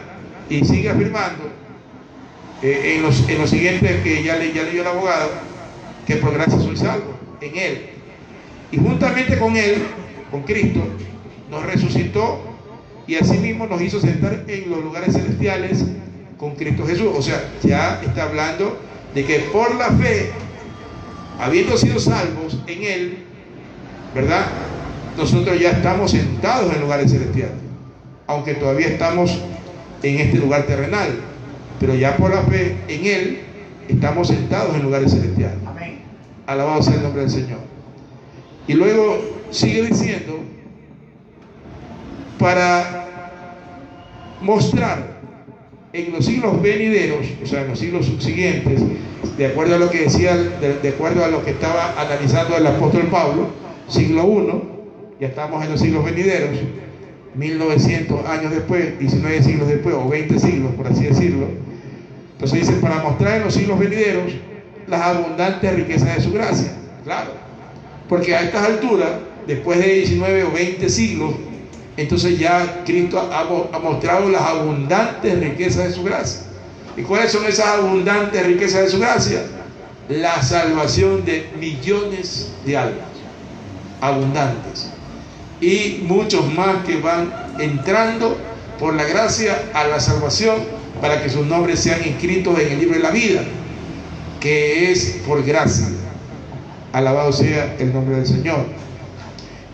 Y sigue afirmando en los siguientes que ya leyó el abogado, que por gracia soy salvo en Él. Y juntamente con Él, con Cristo, nos resucitó y asimismo nos hizo sentar en los lugares celestiales con Cristo Jesús. O sea, ya está hablando de que por la fe, habiendo sido salvos en Él, ¿verdad? Nosotros ya estamos sentados en lugares celestiales, aunque todavía estamos en este lugar terrenal, pero ya por la fe en Él estamos sentados en lugares celestiales. Amén. Alabado sea el nombre del Señor. Y luego sigue diciendo, para mostrar en los siglos venideros, o sea, en los siglos subsiguientes, de acuerdo a lo que decía, de acuerdo a lo que estaba analizando el apóstol Pablo, siglo I, ya estamos en los siglos venideros, 1900 años después, 19 siglos después, o 20 siglos, por así decirlo. Entonces dice, para mostrar en los siglos venideros las abundantes riquezas de su gracia. Claro, porque a estas alturas, después de 19 o 20 siglos, entonces ya Cristo ha mostrado las abundantes riquezas de su gracia. ¿Y cuáles son esas abundantes riquezas de su gracia? La salvación de millones de almas, abundantes, y muchos más que van entrando por la gracia a la salvación para que sus nombres sean inscritos en el libro de la vida, que es por gracia. Alabado sea el nombre del Señor.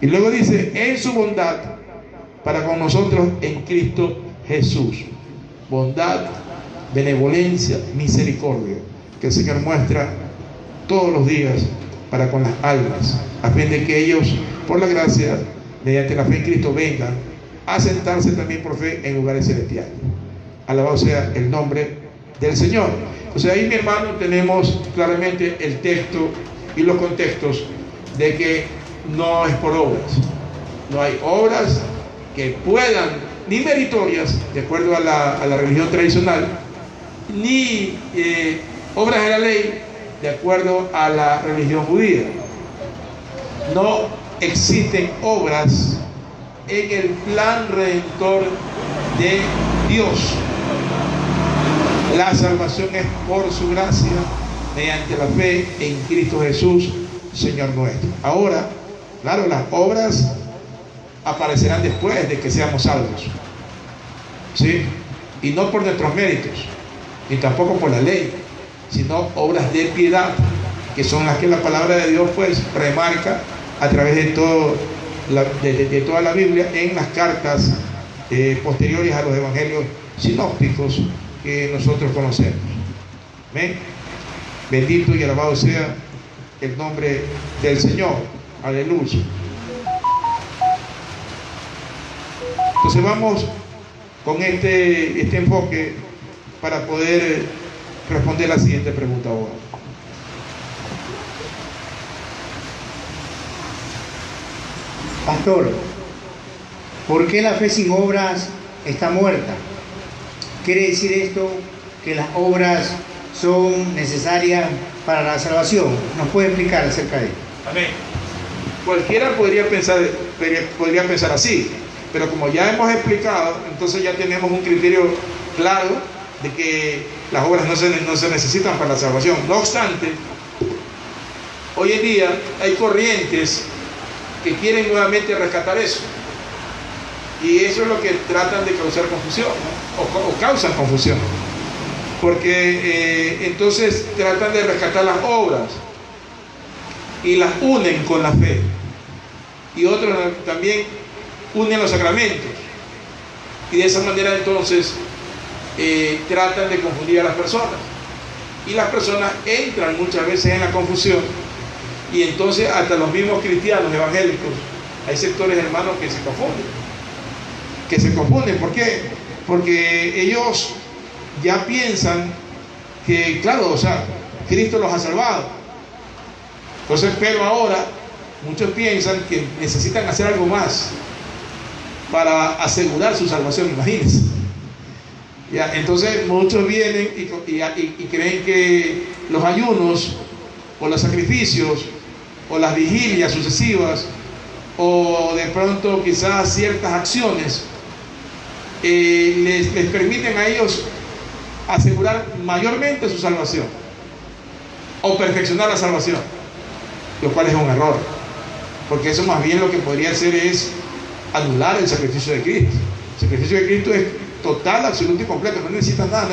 Y luego dice, en su bondad para con nosotros en Cristo Jesús. Bondad, benevolencia, misericordia, que el Señor muestra todos los días para con las almas, a fin de que ellos, por la gracia, mediante la fe en Cristo, vengan a sentarse también por fe en lugares celestiales. Alabado sea el nombre del Señor. Entonces ahí, mi hermano, tenemos claramente el texto y los contextos de que no es por obras. No hay obras que puedan, ni meritorias, de acuerdo a la religión tradicional, ni obras de la ley, de acuerdo a la religión judía. No existen obras en el plan redentor de Dios. La salvación es por su gracia, mediante la fe en Cristo Jesús, Señor nuestro. Ahora, claro, las obras aparecerán después de que seamos salvos, ¿sí? Y no por nuestros méritos, ni tampoco por la ley, sino obras de piedad, que son las que la palabra de Dios pues remarca a través de toda la Biblia en las cartas posteriores a los evangelios sinópticos que nosotros conocemos. ¿Ven? Bendito y alabado sea el nombre del Señor. Aleluya. Entonces vamos con este enfoque para poder responder la siguiente pregunta ahora. Pastor, ¿por qué la fe sin obras está muerta? ¿Quiere decir esto que las obras son necesarias para la salvación? ¿Nos puede explicar acerca de esto? Amén. Cualquiera podría pensar así, pero como ya hemos explicado, entonces ya tenemos un criterio claro de que las obras no se necesitan para la salvación. No obstante, hoy en día hay corrientes que quieren nuevamente rescatar eso. Y eso es lo que tratan de causar confusión, ¿no? o causan confusión. Porque entonces tratan de rescatar las obras y las unen con la fe. Y otros también unen los sacramentos. Y de esa manera entonces tratan de confundir a las personas. Y las personas entran muchas veces en la confusión. Y entonces hasta los mismos cristianos evangélicos, hay sectores hermanos que se confunden. ¿Por qué? Porque ellos ya piensan que, claro, o sea, Cristo los ha salvado. Entonces, pero ahora muchos piensan que necesitan hacer algo más para asegurar su salvación, imagínense. Ya, entonces muchos vienen y creen que los ayunos o los sacrificios o las vigilias sucesivas o de pronto quizás ciertas acciones les permiten a ellos asegurar mayormente su salvación o perfeccionar la salvación, lo cual es un error, porque eso más bien lo que podría hacer es anular el sacrificio de Cristo. El sacrificio de Cristo es total, absoluto y completo, no necesitas nada,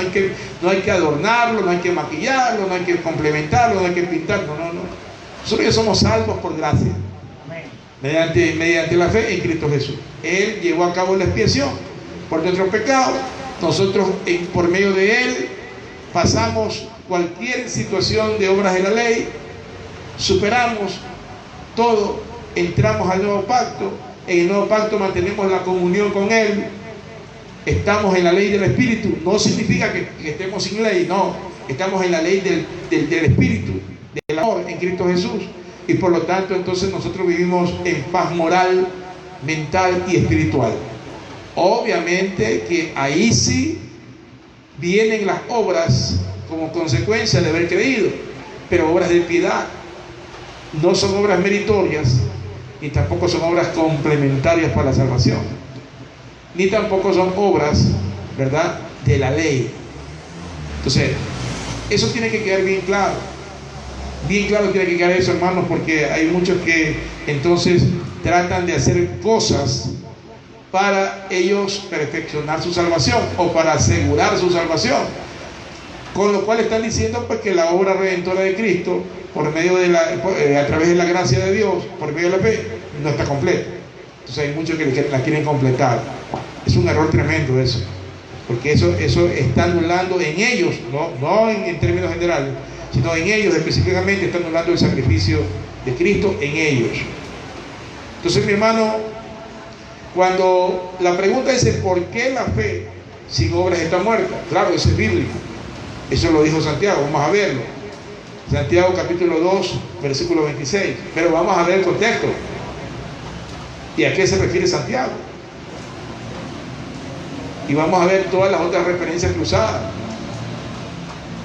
no hay que adornarlo, no hay que maquillarlo, no hay que complementarlo, no hay que pintarlo, no. Nosotros ya somos salvos por gracia, mediante la fe en Cristo Jesús. Él llevó a cabo la expiación por nuestros pecados. Nosotros por medio de Él pasamos cualquier situación de obras de la ley, superamos todo, entramos al nuevo pacto. En el nuevo pacto mantenemos la comunión con Él, estamos en la ley del Espíritu. No significa que estemos sin ley, no, estamos en la ley del Espíritu, del amor en Cristo Jesús, y por lo tanto entonces nosotros vivimos en paz moral, mental y espiritual. Obviamente que ahí sí vienen las obras como consecuencia de haber creído, pero obras de piedad. No son obras meritorias, ni tampoco son obras complementarias para la salvación, ni tampoco son obras, ¿verdad?, de la ley. Entonces, eso tiene que quedar bien claro. Bien claro tiene que quedar eso, hermanos, porque hay muchos que entonces tratan de hacer cosas para ellos perfeccionar su salvación o para asegurar su salvación, con lo cual están diciendo pues que la obra redentora de Cristo por medio de a través de la gracia de Dios, por medio de la fe, no está completa. Entonces hay muchos que la quieren completar. Es un error tremendo eso, porque eso está anulando en ellos, no en términos generales, sino en ellos específicamente está anulando el sacrificio de Cristo en ellos. Entonces, mi hermano, cuando la pregunta es ¿por qué la fe sin obras está muerta? Claro, eso es bíblico. Eso lo dijo Santiago, vamos a verlo. Santiago capítulo 2, versículo 26. Pero vamos a ver el contexto. ¿Y a qué se refiere Santiago? Y vamos a ver todas las otras referencias cruzadas.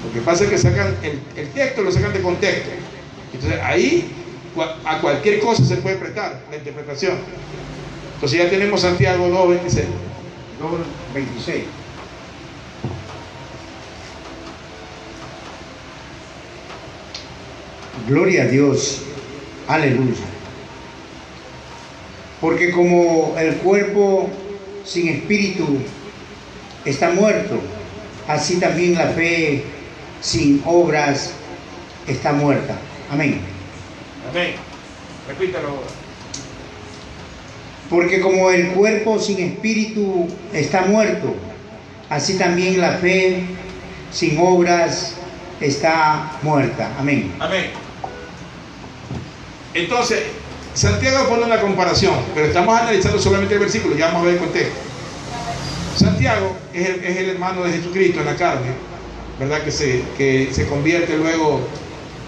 Lo que pasa es que sacan el texto, lo sacan de contexto. Entonces ahí a cualquier cosa se puede prestar la interpretación. Entonces ya tenemos Santiago 2, 26. 2, 26. Gloria a Dios, aleluya. Porque como el cuerpo sin espíritu está muerto, así también la fe sin obras está muerta. Amén. Amén. Repítalo ahora. Porque como el cuerpo sin espíritu está muerto, así también la fe sin obras está muerta. Amén. Amén. Entonces, Santiago pone una comparación, pero estamos analizando solamente el versículo, ya vamos a ver el contexto. Santiago es el hermano de Jesucristo en la carne, ¿verdad? Que se convierte luego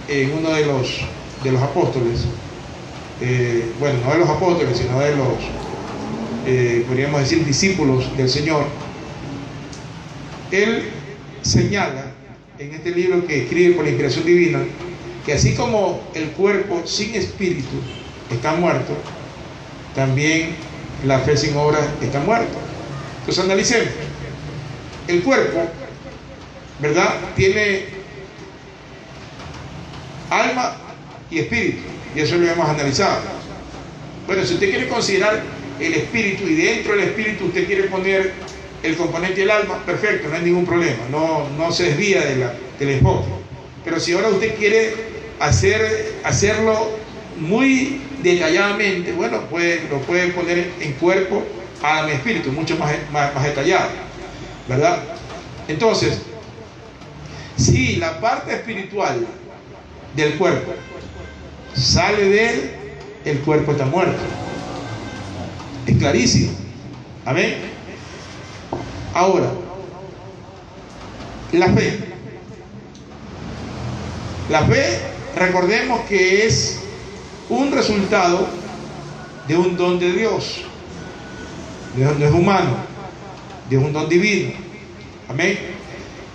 en uno de los apóstoles. Bueno, no de los apóstoles, sino de los, podríamos decir, discípulos del Señor. Él señala en este libro que escribe por la inspiración divina que así como el cuerpo sin espíritu está muerto, también la fe sin obras está muerta. Entonces analicemos. El cuerpo, ¿verdad?, tiene alma y espíritu, y eso lo hemos analizado. Bueno, si usted quiere considerar el espíritu, y dentro del espíritu usted quiere poner el componente del alma, perfecto, no hay ningún problema, no se desvía del enfoque. Pero si ahora usted quiere hacerlo muy detalladamente, bueno, lo puede poner en cuerpo, alma y espíritu, mucho más detallado, ¿verdad? Entonces, si la parte espiritual del cuerpo sale de él, el cuerpo está muerto. Es clarísimo. Amén. Ahora, la fe. La fe, recordemos que es un resultado de un don de Dios. No es humano, de un don divino. Amén.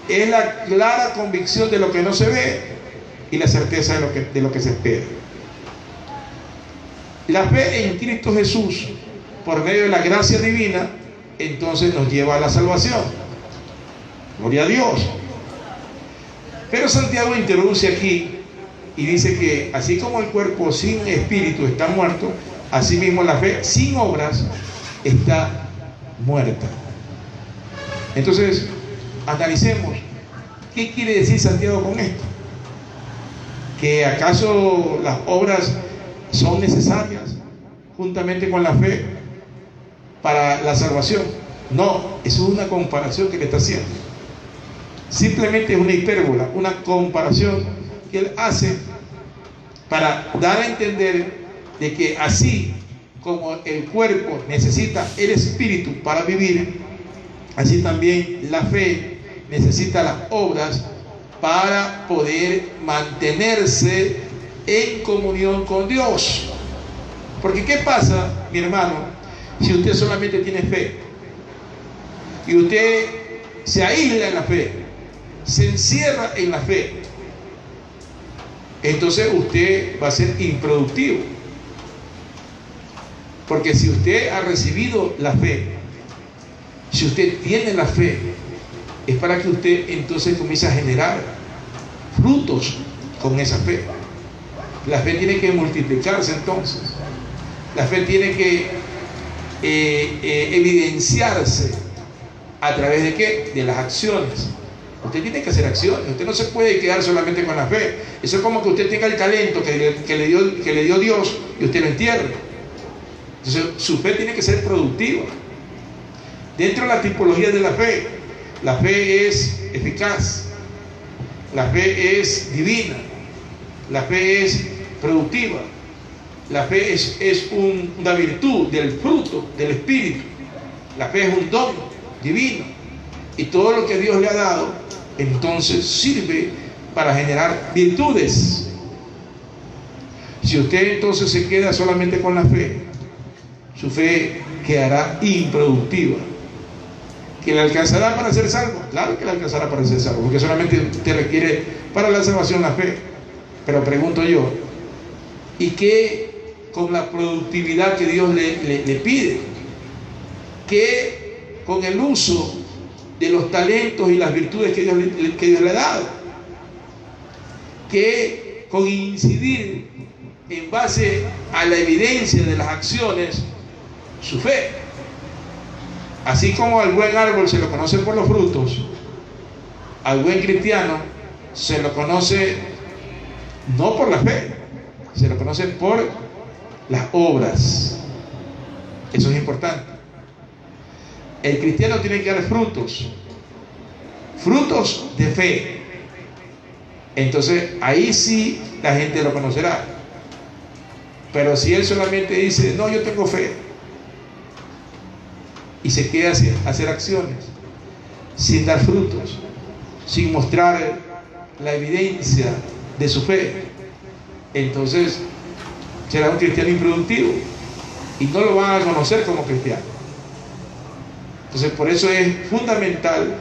Es la clara convicción de lo que no se ve y la certeza de lo que se espera. La fe en Cristo Jesús, por medio de la gracia divina, entonces nos lleva a la salvación. Gloria a Dios. Pero Santiago introduce aquí y dice que así como el cuerpo sin espíritu está muerto, así mismo la fe sin obras está muerta. Entonces, analicemos qué quiere decir Santiago con esto. ¿Que acaso las obras son necesarias juntamente con la fe para la salvación? No, eso es una comparación que le está haciendo. Simplemente es una hipérbola, una comparación que él hace para dar a entender de que así como el cuerpo necesita el espíritu para vivir, así también la fe necesita las obras para poder mantenerse en comunión con Dios. Porque ¿qué pasa, mi hermano, si usted solamente tiene fe y usted se aísla en la fe, se encierra en la fe? Entonces usted va a ser improductivo. Porque si usted ha recibido la fe, si usted tiene la fe, es para que usted entonces comience a generar frutos con esa fe. La fe tiene que multiplicarse entonces. La fe tiene que evidenciarse a través de ¿qué? De las acciones. Usted tiene que hacer acciones. Usted no se puede quedar solamente con la fe. Eso es como que usted tenga el talento que le dio Dios y usted lo entierre. Entonces su fe tiene que ser productiva. Dentro de la tipología de la fe es eficaz, la fe es divina, la fe es productiva, la fe es una virtud del fruto del Espíritu. La fe es un don divino y todo lo que Dios le ha dado entonces sirve para generar virtudes. Si usted entonces se queda solamente con la fe, su fe quedará improductiva. ¿Que le alcanzará para ser salvo? Claro que le alcanzará para ser salvo, porque solamente te requiere para la salvación la fe. Pero pregunto yo, ¿y qué con la productividad que Dios le pide? ¿Qué con el uso de los talentos y las virtudes que Dios le ha dado? ¿Qué con incidir en base a la evidencia de las acciones su fe? Así como al buen árbol se lo conoce por los frutos, al buen cristiano se lo conoce no por la fe, se lo conoce por las obras. Eso es importante. El cristiano tiene que dar frutos de fe. Entonces ahí sí la gente lo conocerá. Pero si él solamente dice, no, yo tengo fe, y se queda sin hacer acciones, sin dar frutos, sin mostrar la evidencia de su fe, entonces será un cristiano improductivo y no lo van a conocer como cristiano. Entonces por eso es fundamental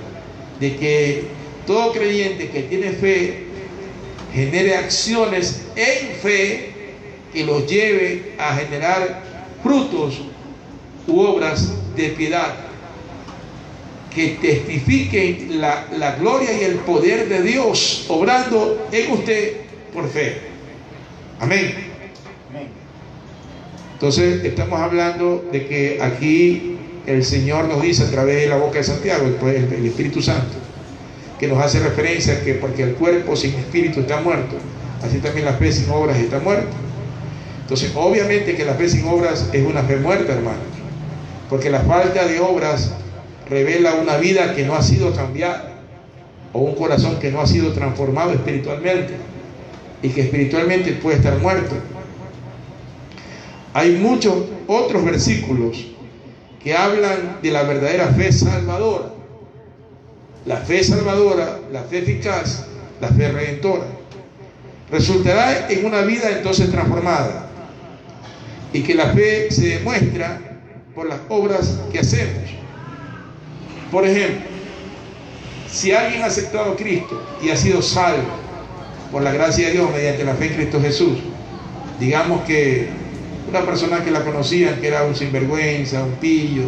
de que todo creyente que tiene fe genere acciones en fe que los lleve a generar frutos u obras de piedad que testifiquen la gloria y el poder de Dios obrando en usted por fe. Amén. Entonces estamos hablando de que aquí el Señor nos dice a través de la boca de Santiago, el Espíritu Santo, que nos hace referencia a que porque el cuerpo sin espíritu está muerto, así también la fe sin obras está muerta. Entonces obviamente que la fe sin obras es una fe muerta, hermanos, porque la falta de obras revela una vida que no ha sido cambiada, o un corazón que no ha sido transformado espiritualmente, y que espiritualmente puede estar muerto. Hay muchos otros versículos que hablan de la verdadera fe salvadora. La fe salvadora, la fe eficaz, la fe redentora. Resultará en una vida entonces transformada, y que la fe se demuestra por las obras que hacemos. Por ejemplo, si alguien ha aceptado a Cristo y ha sido salvo por la gracia de Dios mediante la fe en Cristo Jesús, digamos que una persona que la conocían que era un sinvergüenza, un pillo,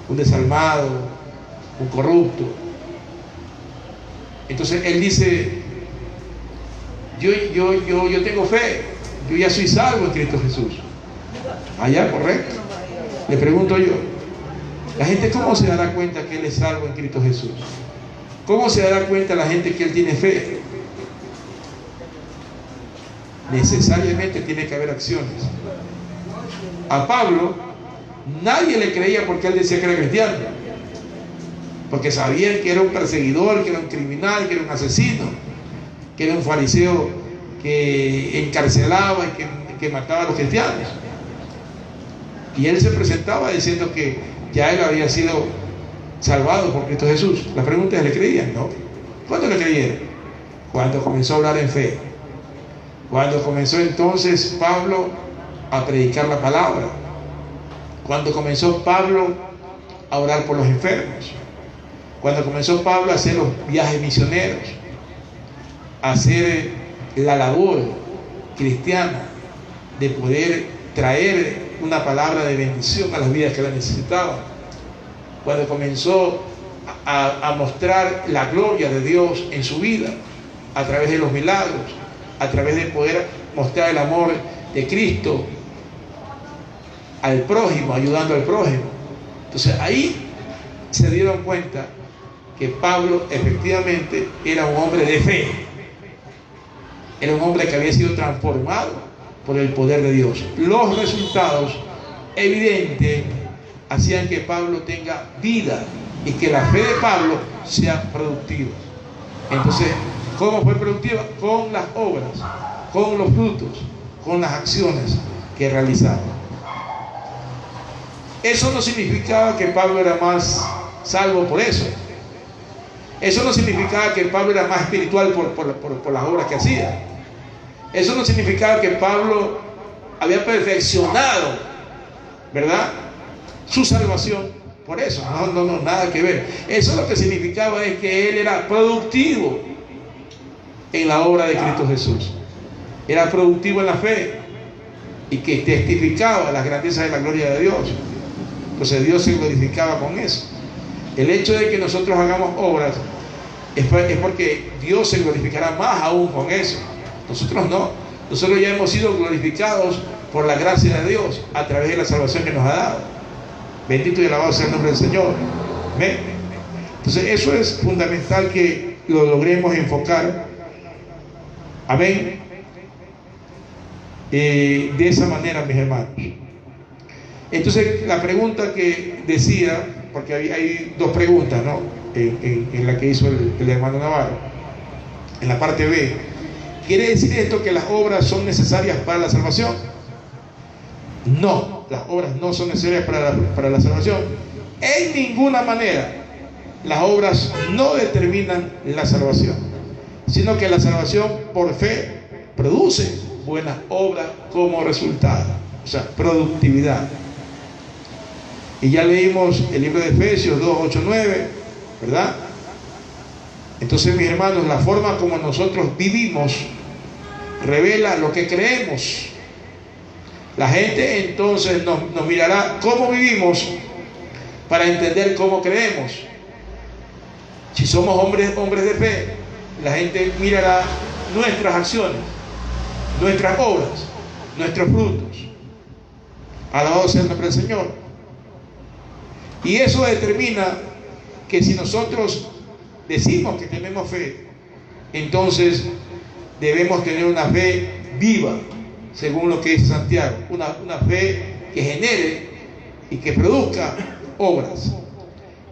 un desalmado, un corrupto, entonces él dice: yo tengo fe, yo ya soy salvo en Cristo Jesús. Allá, correcto. Le pregunto yo, la gente, ¿cómo se dará cuenta que él es salvo en Cristo Jesús? ¿Cómo se dará cuenta la gente que él tiene fe? Necesariamente tiene que haber acciones. A Pablo nadie le creía porque él decía que era cristiano, porque sabían que era un perseguidor, que era un criminal, que era un asesino, que era un fariseo que encarcelaba y que mataba a los cristianos. Y él se presentaba diciendo que ya él había sido salvado por Cristo Jesús. La pregunta es: ¿le creían? No. ¿Cuándo le creyeron? Cuando comenzó a hablar en fe. Cuando comenzó entonces Pablo a predicar la palabra. Cuando comenzó Pablo a orar por los enfermos. Cuando comenzó Pablo a hacer los viajes misioneros, a hacer la labor cristiana de poder traer una palabra de bendición a las vidas que la necesitaban. Cuando comenzó a mostrar la gloria de Dios en su vida a través de los milagros, a través de poder mostrar el amor de Cristo al prójimo, ayudando al prójimo. Entonces ahí se dieron cuenta que Pablo efectivamente era un hombre de fe, era un hombre que había sido transformado por el poder de Dios. Los resultados evidentes hacían que Pablo tenga vida y que la fe de Pablo sea productiva. Entonces, ¿cómo fue productiva? Con las obras, con los frutos, con las acciones que realizaba. Eso no significaba que Pablo era más salvo por eso. Eso no significaba que Pablo era más espiritual por las obras que hacía. Eso no significaba que Pablo había perfeccionado, ¿verdad?, su salvación por eso. No, nada que ver. Eso lo que significaba es que él era productivo en la obra de Cristo Jesús. Era productivo en la fe y que testificaba las grandezas de la gloria de Dios. Entonces Dios se glorificaba con eso. El hecho de que nosotros hagamos obras es porque Dios se glorificará más aún con eso. Nosotros no. Nosotros ya hemos sido glorificados por la gracia de Dios a través de la salvación que nos ha dado. Bendito y alabado sea el nombre del Señor. ¿Ven? Entonces eso es fundamental que lo logremos enfocar. Amén. De esa manera, mis hermanos. Entonces la pregunta que decía, porque hay dos preguntas, ¿no?, en la que hizo el hermano Navarro, en la parte B. ¿Quiere decir esto que las obras son necesarias para la salvación? No, las obras no son necesarias para la salvación. En ninguna manera. Las obras no determinan la salvación, sino que la salvación por fe produce buenas obras como resultado. O sea, productividad. Y ya leímos el libro de Efesios 2, 8, 9, ¿verdad? Entonces, mis hermanos, la forma como nosotros vivimos revela lo que creemos. La gente entonces nos mirará cómo vivimos para entender cómo creemos. Si somos hombres de fe, la gente mirará nuestras acciones, nuestras obras, nuestros frutos. Alabado sea el nombre del Señor. Y eso determina que si nosotros decimos que tenemos fe, entonces debemos tener una fe viva, según lo que dice Santiago, una fe que genere y que produzca obras.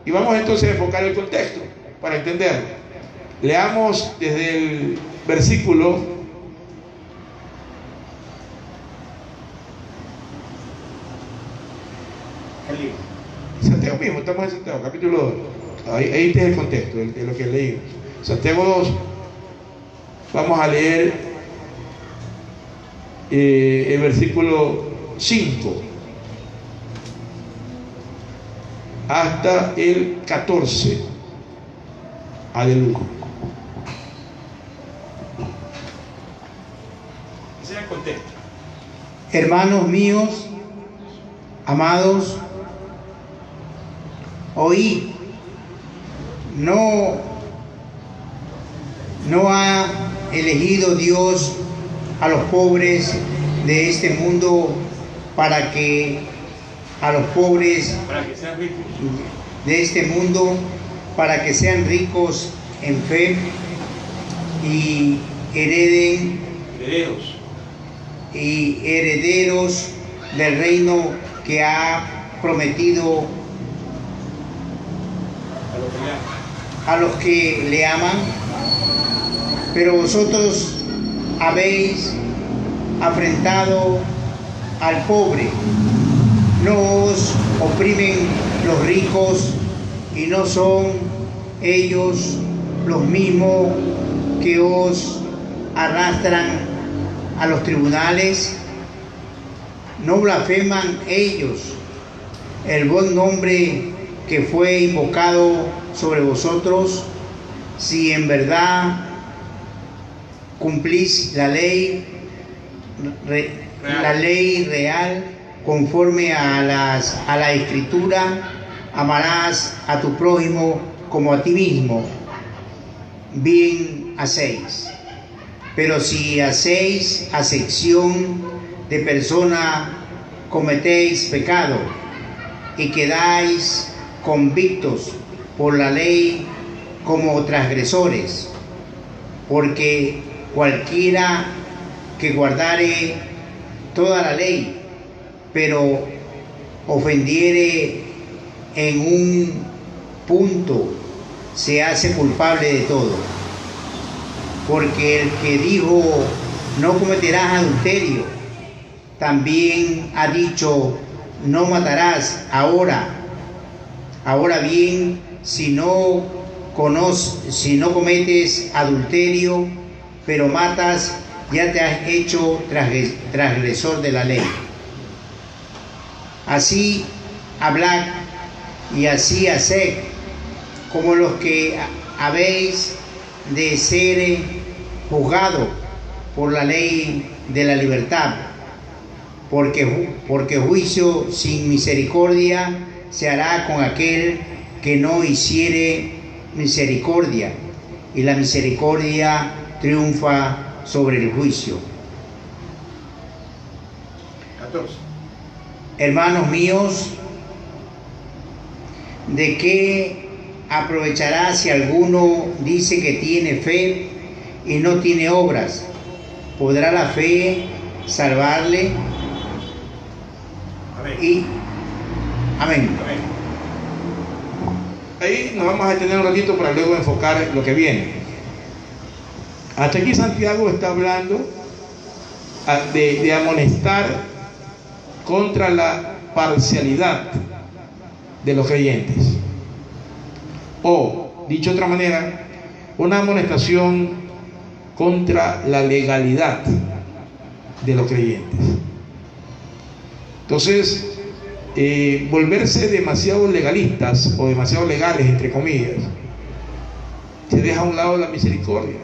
Y vamos entonces a enfocar el contexto para entenderlo. Leamos desde el versículo Santiago mismo, estamos en Santiago, capítulo 2. Ahí está el contexto de lo que leímos. Santiago 2, vamos a leer el versículo 5 hasta el 14. Aleluya. Ese es el contexto. Hermanos míos, amados, oí, no ha elegido Dios a los pobres de este mundo para que a los pobres sean ricos de este mundo para que sean ricos en fe y herederos del reino que ha prometido a los que le aman. Pero vosotros habéis afrentado al pobre. No os oprimen los ricos y no son ellos los mismos que os arrastran a los tribunales. No blasfeman ellos el buen nombre que fue invocado sobre vosotros, si en verdad cumplís la ley real conforme a la Escritura: amarás a tu prójimo como a ti mismo. Bien hacéis. Pero si hacéis acepción de persona, cometéis pecado y quedáis convictos por la ley como transgresores, porque cualquiera que guardare toda la ley, pero ofendiere en un punto, se hace culpable de todo. Porque el que dijo no cometerás adulterio, también ha dicho no matarás. Ahora bien, si no cometes adulterio, pero matas, ya te has hecho transgresor de la ley. Así hablad y así haced, como los que habéis de ser juzgados por la ley de la libertad, porque juicio sin misericordia se hará con aquel que no hiciere misericordia, y la misericordia triunfa sobre el juicio. 14. Hermanos míos, ¿de qué aprovechará si alguno dice que tiene fe y no tiene obras? ¿Podrá la fe salvarle? Amén. Amén. Ahí nos vamos a detener un ratito para luego enfocar lo que viene. Hasta aquí Santiago está hablando de amonestar contra la parcialidad de los creyentes, o dicho de otra manera, una amonestación contra la legalidad de los creyentes. Entonces, volverse demasiado legalistas o demasiado legales, entre comillas, se deja a un lado la misericordia,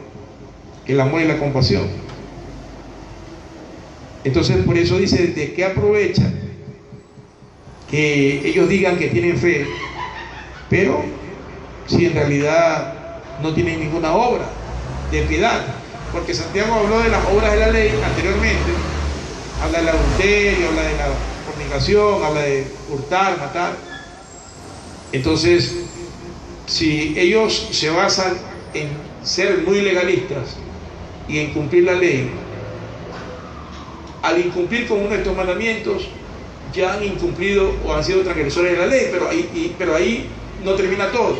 el amor y la compasión. Entonces, por eso dice: ¿de qué aprovecha que ellos digan que tienen fe, pero si en realidad no tienen ninguna obra de piedad? Porque Santiago habló de las obras de la ley anteriormente, habla del adulterio, habla de la fornicación, habla de hurtar, matar. Entonces, si ellos se basan en ser muy legalistas y en cumplir la ley, al incumplir con uno de estos mandamientos, ya han incumplido o han sido transgresores de la ley, pero ahí no termina todo.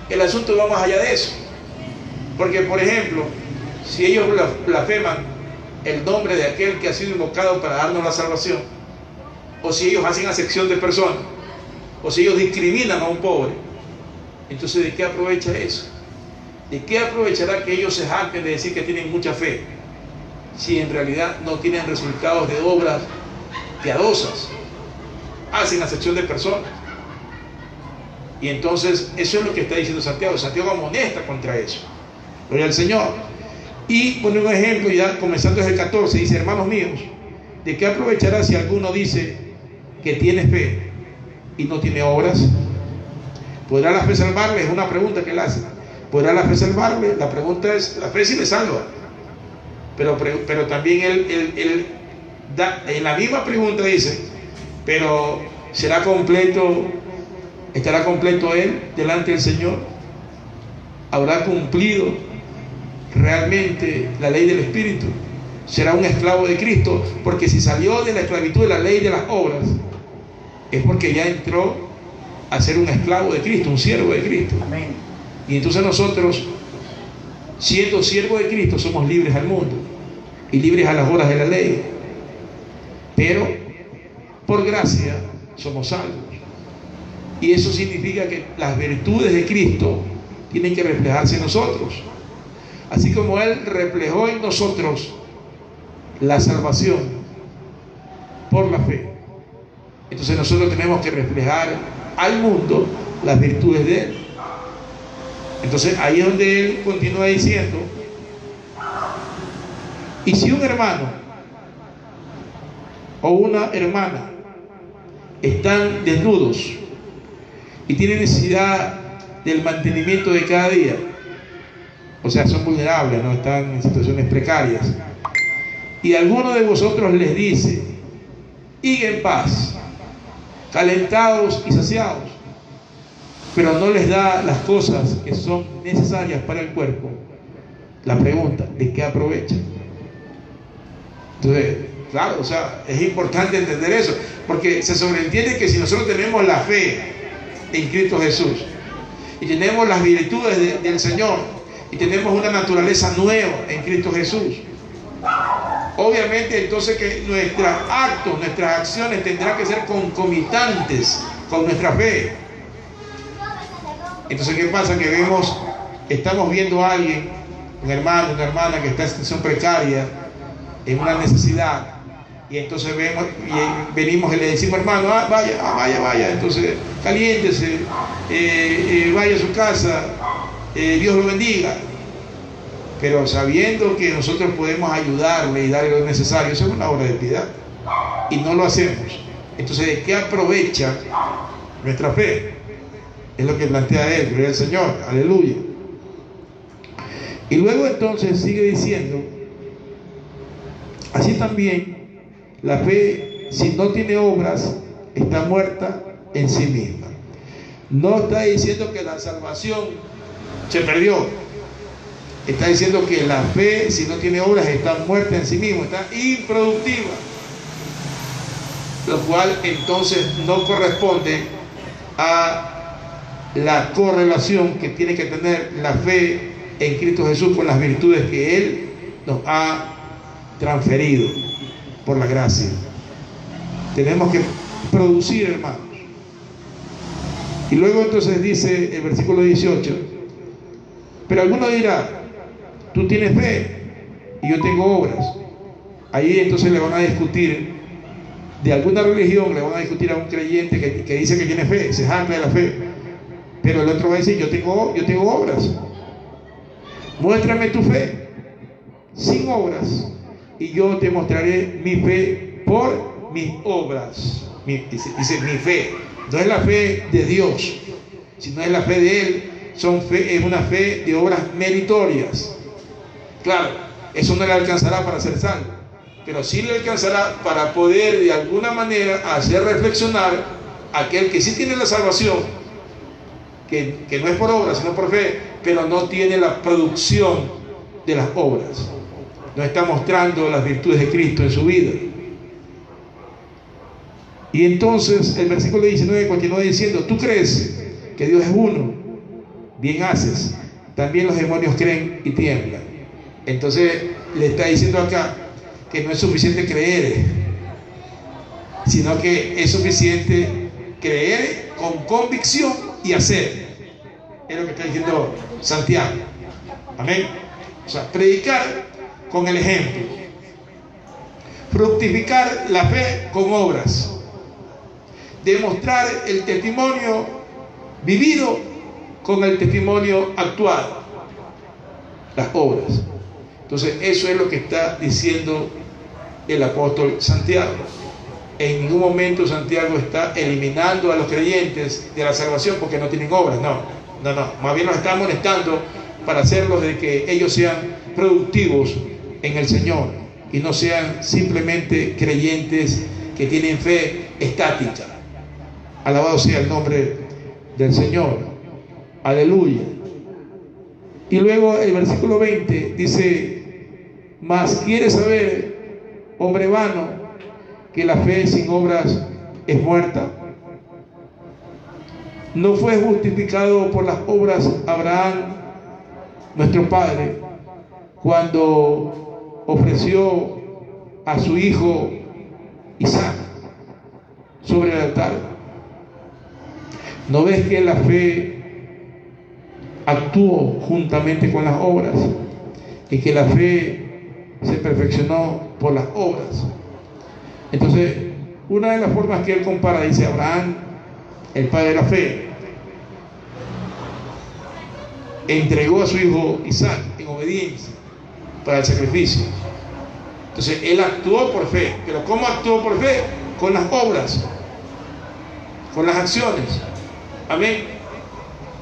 El asunto va más allá de eso. Porque, por ejemplo, si ellos blasfeman el nombre de aquel que ha sido invocado para darnos la salvación, o si ellos hacen acepción de personas, o si ellos discriminan a un pobre, entonces ¿de qué aprovecha eso? ¿De qué aprovechará que ellos se jacten de decir que tienen mucha fe, si en realidad no tienen resultados de obras piadosas? Hacen acepción de personas. Y entonces eso es lo que está diciendo Santiago. Santiago amonesta contra eso. Gloria al Señor. Y pone un ejemplo ya comenzando desde el 14. Dice: hermanos míos, ¿de qué aprovechará si alguno dice que tiene fe y no tiene obras? ¿Podrá la fe salvarle? Es una pregunta que él hace. ¿Podrá la fe salvarle? La pregunta es: la fe sí le salva. Pero también él da, en la misma pregunta dice: pero ¿será completo? ¿Estará completo él delante del Señor? ¿Habrá cumplido realmente la ley del Espíritu? ¿Será un esclavo de Cristo? Porque si salió de la esclavitud de la ley de las obras, es porque ya entró a ser un esclavo de Cristo, un siervo de Cristo. Amén. Y entonces nosotros, siendo siervos de Cristo, somos libres al mundo y libres a las obras de la ley. Pero por gracia somos salvos. Y eso significa que las virtudes de Cristo tienen que reflejarse en nosotros. Así como Él reflejó en nosotros la salvación por la fe, entonces nosotros tenemos que reflejar al mundo las virtudes de Él. Entonces ahí es donde Él continúa diciendo: y si un hermano o una hermana están desnudos y tienen necesidad del mantenimiento de cada día, o sea, son vulnerables, no están en situaciones precarias, y alguno de vosotros les dice: id en paz, calentados y saciados, pero no les da las cosas que son necesarias para el cuerpo, la pregunta: ¿de qué aprovecha? Entonces, claro, o sea, es importante entender eso, porque se sobreentiende que si nosotros tenemos la fe en Cristo Jesús y tenemos las virtudes del Señor y tenemos una naturaleza nueva en Cristo Jesús, obviamente entonces que nuestros actos, nuestras acciones tendrán que ser concomitantes con nuestra fe. Entonces, ¿qué pasa? Que estamos viendo a alguien, un hermano, una hermana que está en situación precaria, en una necesidad, y entonces venimos y le decimos: hermano, vaya, entonces caliéntese, vaya a su casa, Dios lo bendiga. Pero sabiendo que nosotros podemos ayudarle y darle lo necesario, eso es una obra de piedad, y no lo hacemos. Entonces, ¿de qué aprovecha nuestra fe? Es lo que plantea él, gloria al Señor, aleluya. Y luego entonces sigue diciendo: así también la fe, si no tiene obras, está muerta en sí misma. No está diciendo que la salvación se perdió. Está diciendo que la fe, si no tiene obras, está muerta en sí misma, está improductiva. Lo cual entonces no corresponde a la correlación que tiene que tener la fe en Cristo Jesús con las virtudes que Él nos ha transferido por la gracia. Tenemos que producir, hermanos. Y luego entonces dice el versículo 18: pero alguno dirá: tú tienes fe y yo tengo obras. Ahí entonces le van a discutir de alguna religión, le van a discutir a un creyente que dice que tiene fe, se jacta de la fe, pero el otro va a decir: yo tengo obras. Muéstrame tu fe sin obras y yo te mostraré mi fe por mis obras. Dice mi fe, no es la fe de Dios, sino es la fe de Él. Es una fe de obras meritorias. Claro, eso no le alcanzará para ser salvo, pero sí le alcanzará para poder de alguna manera hacer reflexionar a aquel que sí tiene la salvación, que no es por obra sino por fe, pero no tiene la producción de las obras, no está mostrando las virtudes de Cristo en su vida. Y entonces el versículo 19 continúa diciendo: tú crees que Dios es uno, bien haces, también los demonios creen y tiemblan. Entonces le está diciendo acá que no es suficiente creer, sino que es suficiente creer con convicción y hacer. Es lo que está diciendo Santiago. Amén. O sea, predicar con el ejemplo, fructificar la fe con obras, demostrar el testimonio vivido con el testimonio actuado, las obras. Entonces eso es lo que está diciendo el apóstol Santiago. En ningún momento Santiago está eliminando a los creyentes de la salvación porque no tienen obras, no, más bien los está amonestando para hacerlos de que ellos sean productivos en el Señor y no sean simplemente creyentes que tienen fe estática. Alabado sea el nombre del Señor. Aleluya. Y luego el versículo 20 dice: mas quieres saber, hombre vano, que la fe sin obras es muerta. ¿No fue justificado por las obras Abraham, nuestro padre, cuando ofreció a su hijo Isaac sobre el altar? ¿No ves que la fe actuó juntamente con las obras y que la fe se perfeccionó por las obras? Entonces, una de las formas que él compara, dice: Abraham, el padre de la fe, entregó a su hijo Isaac en obediencia para el sacrificio. Entonces él actuó por fe. Pero ¿cómo actuó por fe? Con las obras, con las acciones. Amén.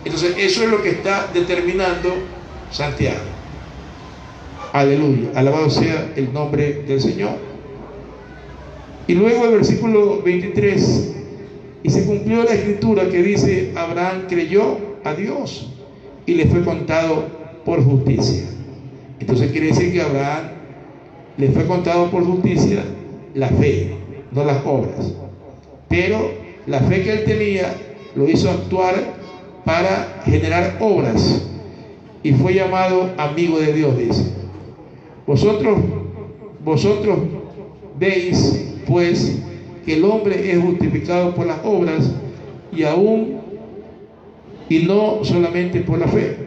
Entonces eso es lo que está determinando Santiago. Aleluya, alabado sea el nombre del Señor. Y luego el versículo 23: y se cumplió la escritura que dice: Abraham creyó a Dios y le fue contado por justicia. Entonces quiere decir que a Abraham le fue contado por justicia la fe, no las obras. Pero la fe que él tenía lo hizo actuar para generar obras, y fue llamado amigo de Dios, dice. Vosotros veis pues que el hombre es justificado por las obras, y no solamente por la fe.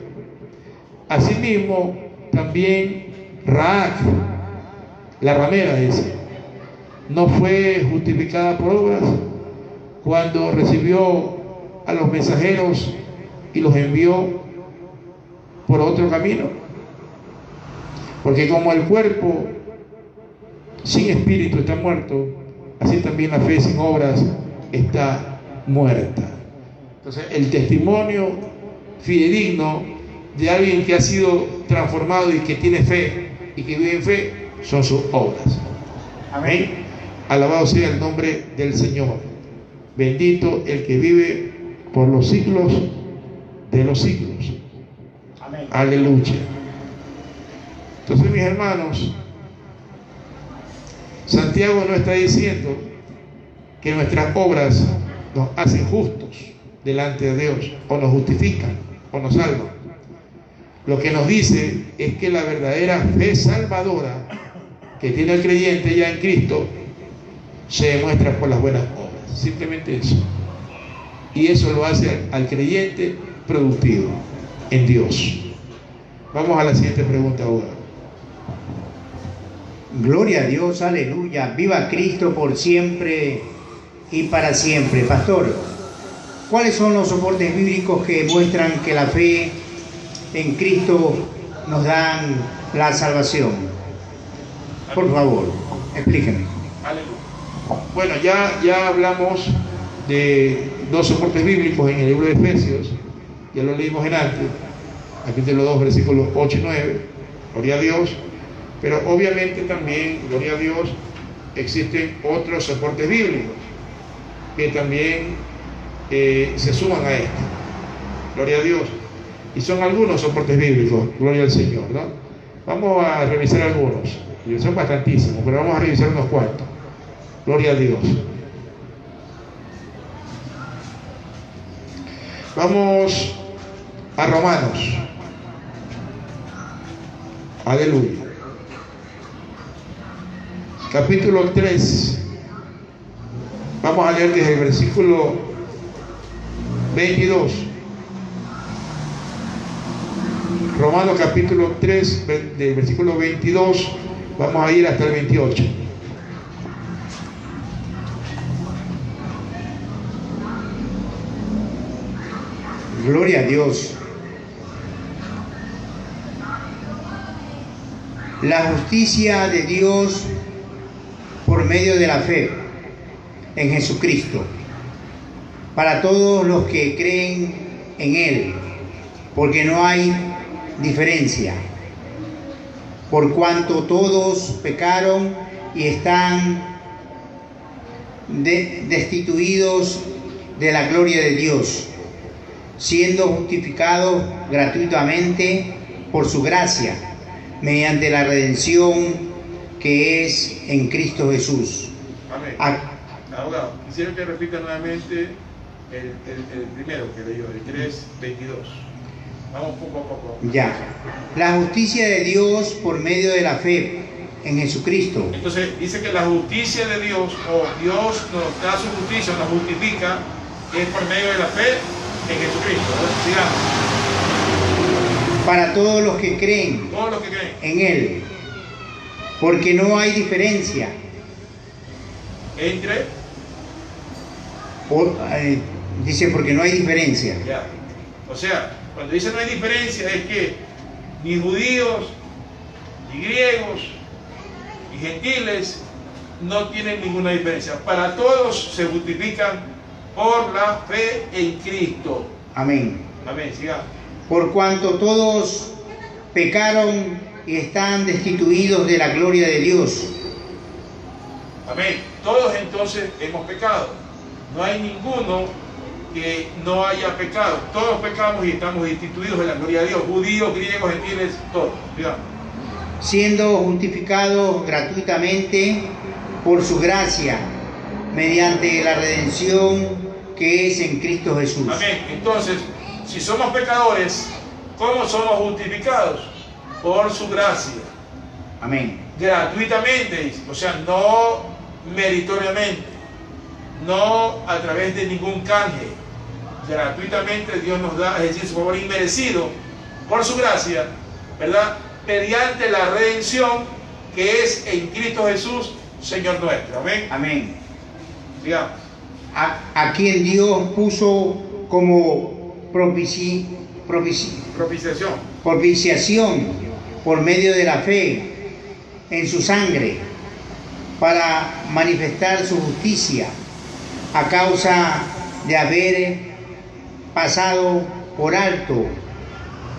Asimismo también Rahab, la ramera, dice, no fue justificada por obras cuando recibió a los mensajeros y los envió por otro camino. Porque como el cuerpo sin espíritu está muerto, así también la fe sin obras está muerta. Entonces el testimonio fidedigno de alguien que ha sido transformado y que tiene fe y que vive en fe son sus obras. Amén. Alabado sea el nombre del Señor. Bendito el que vive por los siglos de los siglos. Amén. Aleluya. Entonces, mis hermanos, Santiago no está diciendo que nuestras obras nos hacen justos delante de Dios, o nos justifican, o nos salvan. Lo que nos dice es que la verdadera fe salvadora que tiene el creyente ya en Cristo se demuestra por las buenas obras. Simplemente eso. Y eso lo hace al creyente productivo en Dios. Vamos a la siguiente pregunta ahora. Gloria a Dios, aleluya. Viva Cristo por siempre y para siempre. Pastor, ¿cuáles son los soportes bíblicos que muestran que la fe en Cristo nos dan la salvación? Por favor, explíquenme. Bueno, ya hablamos de dos soportes bíblicos en el libro de Efesios. Ya lo leímos en antes, capítulo 2, versículos 8 y 9. Gloria a Dios. Pero obviamente también, gloria a Dios, existen otros soportes bíblicos que también se suman a esto. Gloria a Dios. Y son algunos soportes bíblicos, gloria al Señor, ¿no? Vamos a revisar algunos. Son bastantísimos, pero vamos a revisar unos cuantos. Gloria a Dios. Vamos a Romanos. Aleluya. Capítulo 3. Vamos a leer desde el versículo 22. Romanos capítulo 3, del versículo 22, vamos a ir hasta el 28. Gloria a Dios. La justicia de Dios por medio de la fe en Jesucristo, para todos los que creen en Él, porque no hay diferencia, por cuanto todos pecaron y están destituidos de la gloria de Dios, siendo justificados gratuitamente por su gracia, mediante la redención que es en Cristo Jesús. Amén. Abogado, quisiera que repita nuevamente el primero que leyó, el 3:22. Vamos poco a poco. Ya. La justicia de Dios por medio de la fe en Jesucristo. Entonces dice que la justicia de Dios, o Dios nos da su justicia, nos justifica, es por medio de la fe en Jesucristo. Sigamos. Para todos los que creen, en Él, porque no hay diferencia entre, dice porque no hay diferencia. Ya. O sea, cuando dice no hay diferencia es que ni judíos, ni griegos, ni gentiles no tienen ninguna diferencia. Para todos se justifican por la fe en Cristo. Amén. Amén, sigamos. Por cuanto todos pecaron y están destituidos de la gloria de Dios. Amén. Todos entonces hemos pecado. No hay ninguno que no haya pecado. Todos pecamos y estamos destituidos de la gloria de Dios. Judíos, griegos, gentiles, todos. Digamos. Siendo justificados gratuitamente por su gracia, mediante la redención que es en Cristo Jesús. Amén. Entonces, si somos pecadores, ¿cómo somos justificados? Por su gracia. Amén. Gratuitamente, o sea, no meritoriamente, no a través de ningún canje. Gratuitamente Dios nos da, es decir, su favor inmerecido por su gracia, ¿verdad? Mediante la redención que es en Cristo Jesús, Señor nuestro. Amén. Amén. Digamos. A quien Dios puso como propiciación por medio de la fe en su sangre, para manifestar su justicia a causa de haber pasado por alto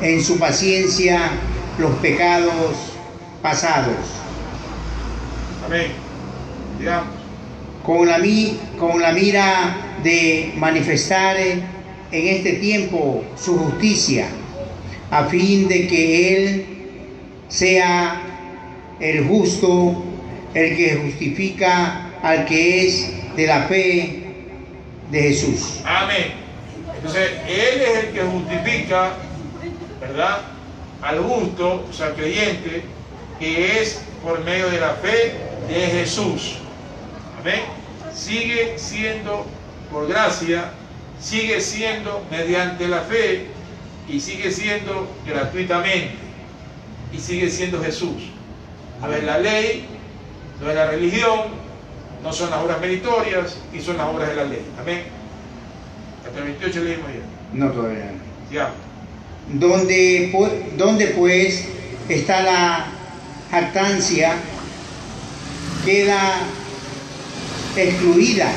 en su paciencia los pecados pasados. Amén. Digamos. Con la mira de manifestar en este tiempo su justicia, a fin de que Él sea el justo, el que justifica al que es de la fe de Jesús. Amén. Entonces, Él es el que justifica, ¿verdad?, al justo, o sea, al creyente, que es por medio de la fe de Jesús. Amén. Sigue siendo por gracia, sigue siendo mediante la fe, y sigue siendo gratuitamente, y sigue siendo Jesús. A ver, la ley no es la religión, no son las obras meritorias, y son las obras de la ley. Amén. Hasta el 28 leímos ya. No, todavía. Ya. Donde pues está la jactancia, queda excluida.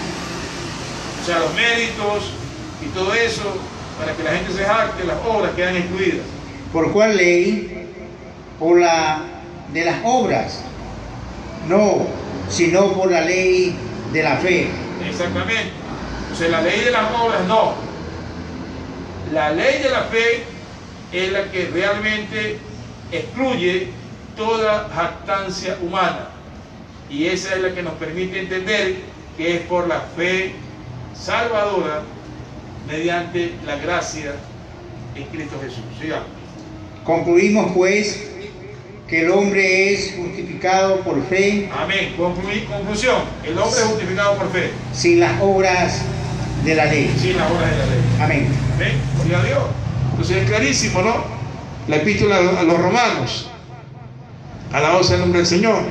O sea, los méritos y todo eso, para que la gente se jacte, las obras quedan excluidas. ¿Por cuál ley? Por la de las obras, no, sino por la ley de la fe. Exactamente. O sea, la ley de las obras no. La ley de la fe es la que realmente excluye toda jactancia humana. Y esa es la que nos permite entender que es por la fe salvadora mediante la gracia en Cristo Jesús. Sigamos. Concluimos pues que el hombre es justificado por fe. Amén. Conclusión. El hombre es justificado por fe. Sin las obras de la ley. Sin las obras de la ley. Amén. Amén. Gloria a Dios. Entonces es clarísimo, ¿no? La epístola a los romanos. Alabado sea el nombre del Señor.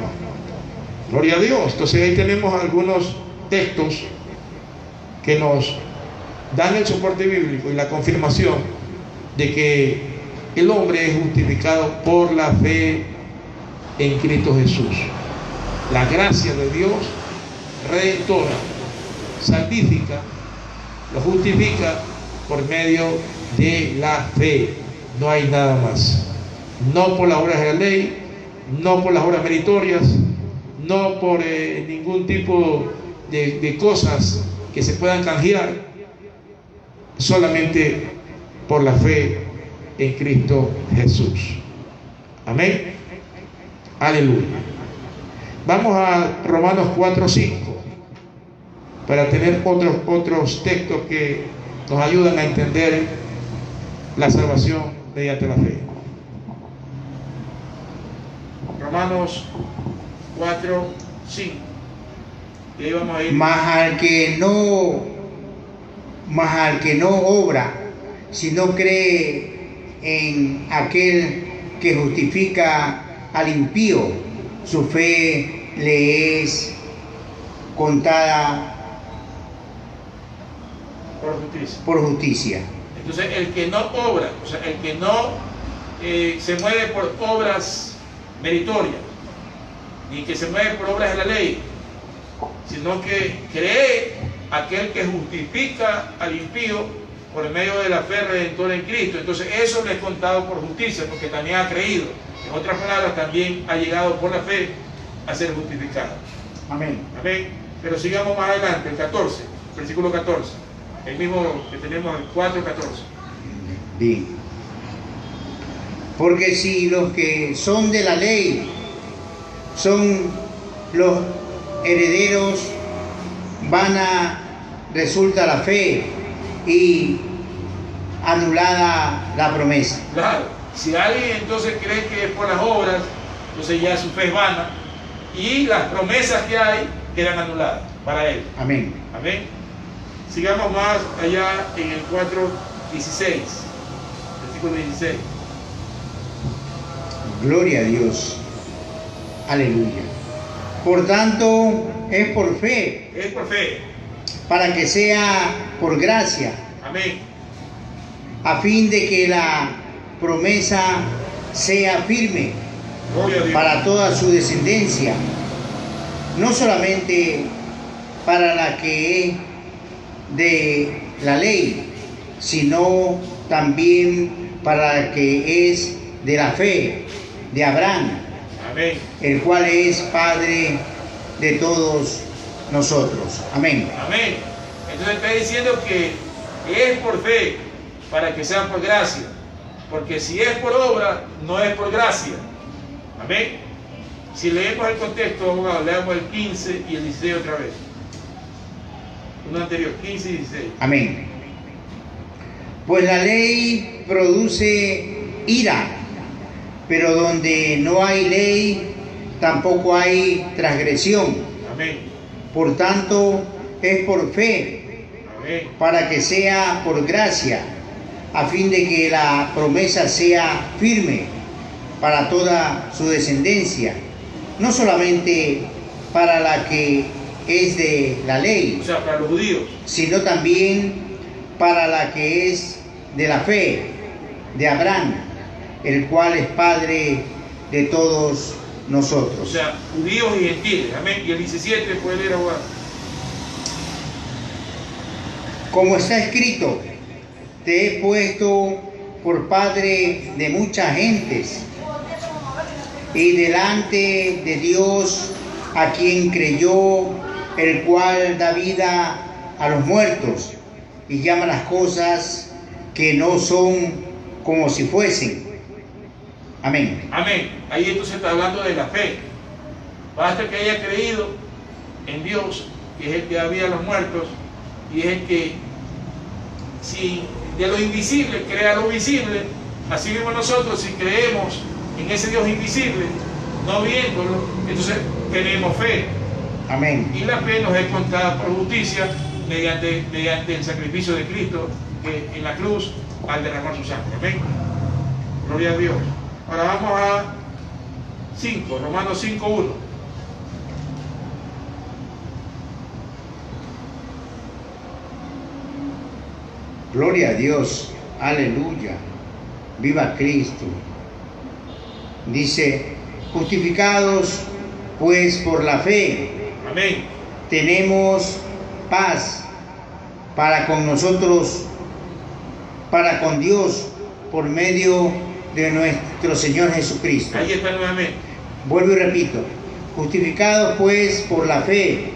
Gloria a Dios. Entonces ahí tenemos algunos textos que nos dan el soporte bíblico y la confirmación de que el hombre es justificado por la fe en Cristo Jesús. La gracia de Dios redentora, salvífica, lo justifica por medio de la fe. No hay nada más. No por las obras de la ley, no por las obras meritorias, no por ningún tipo de cosas que se puedan canjear, solamente por la fe en Cristo Jesús. Amén. Aleluya. Vamos a Romanos 4:5 para tener otros textos que nos ayudan a entender la salvación mediante la fe. Romanos 4:5. Y ahí vamos a ir. Mas al que no obra, sino cree en aquel que justifica al impío, su fe le es contada por justicia. Entonces, el que no obra, o sea, el que no se mueve por obras meritorias, ni que se mueve por obras de la ley, sino que cree aquel que justifica al impío por medio de la fe redentora en Cristo. Entonces eso le es contado por justicia, porque también ha creído. En otras palabras, también ha llegado por la fe a ser justificado. Amén. Amén. Pero sigamos más adelante, el 14, versículo 14, el mismo que tenemos, el 4:14. Bien. Porque si los que son de la ley son los herederos, vana resulta la fe y anulada la promesa. Claro, si alguien entonces cree que es por las obras, entonces ya su fe es vana y las promesas que hay quedan anuladas para él. Amén. Amén. Sigamos más allá en el 4:16, versículo 16. Gloria a Dios. Aleluya. Por tanto, es por fe, Es por fe. para que sea por gracia, Amén. a fin de que la promesa sea firme Gloria a Dios. para toda su descendencia, no solamente para la que es de la ley, sino también para la que es de la fe de Abraham, Amén. el cual es Padre de todos nosotros. Amén. Amén. Entonces está diciendo que es por fe para que sea por gracia. Porque si es por obra, no es por gracia. Amén. Si leemos el contexto, abogado, leamos el 15 y el 16 otra vez. Uno anterior, 15 y 16. Amén. Pues la ley produce ira, pero donde no hay ley, tampoco hay transgresión. Amén. Por tanto, es por fe, Amén. para que sea por gracia, a fin de que la promesa sea firme para toda su descendencia, no solamente para la que es de la ley, O sea, para los judíos. sino también para la que es de la fe de Abraham, el cual es Padre de todos O nosotros. sea, judíos y gentiles. Amén. Y el 17 puede leer, abogado. Como está escrito, te he puesto por padre de muchas gentes, y delante de Dios, a quien creyó, el cual da vida a los muertos y llama las cosas que no son como si fuesen. Amén. Amén. Ahí entonces está hablando de la fe. Basta que haya creído en Dios, que es el que da vida a los muertos, y es el que, si de lo invisible crea lo visible, así mismo nosotros, si creemos en ese Dios invisible, no viéndolo, entonces tenemos fe. Amén. Y la fe nos es contada por justicia mediante el sacrificio de Cristo que en la cruz al derramar su sangre. Amén. Gloria a Dios. Ahora vamos a 5, Romanos 5:1. Gloria a Dios. Aleluya. Viva Cristo. Dice, justificados pues por la fe, Amén. tenemos paz para con nosotros, para con Dios, por medio de nuestro Señor Jesucristo. Ahí está nuevamente. Vuelvo y repito, justificados pues por la fe,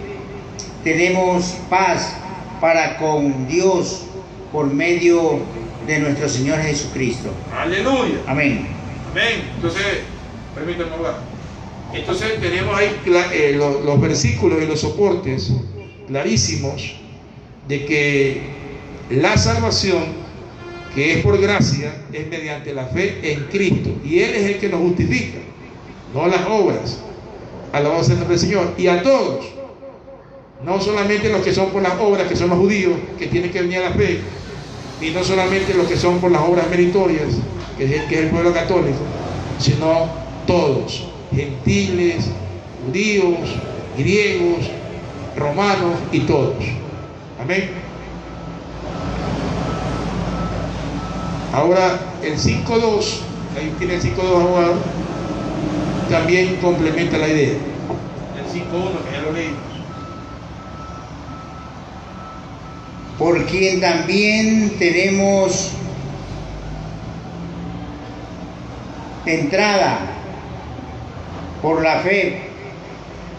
tenemos paz para con Dios por medio de nuestro Señor Jesucristo. Aleluya. Amén. Amén. Entonces, permítanme hablar. Entonces tenemos ahí los versículos y los soportes clarísimos de que la salvación, que es por gracia, es mediante la fe en Cristo, y Él es el que nos justifica, no las obras. Alabado sea el nombre del Señor. Y a todos, no solamente los que son por las obras, que son los judíos, que tienen que venir a la fe, y no solamente los que son por las obras meritorias, que es el pueblo católico, sino todos, gentiles, judíos, griegos, romanos y todos. Amén. Ahora el 5.2, ahí tiene el 5.2 abogado, también complementa la idea. El 5:1, que ya lo leímos. Por quien también tenemos entrada por la fe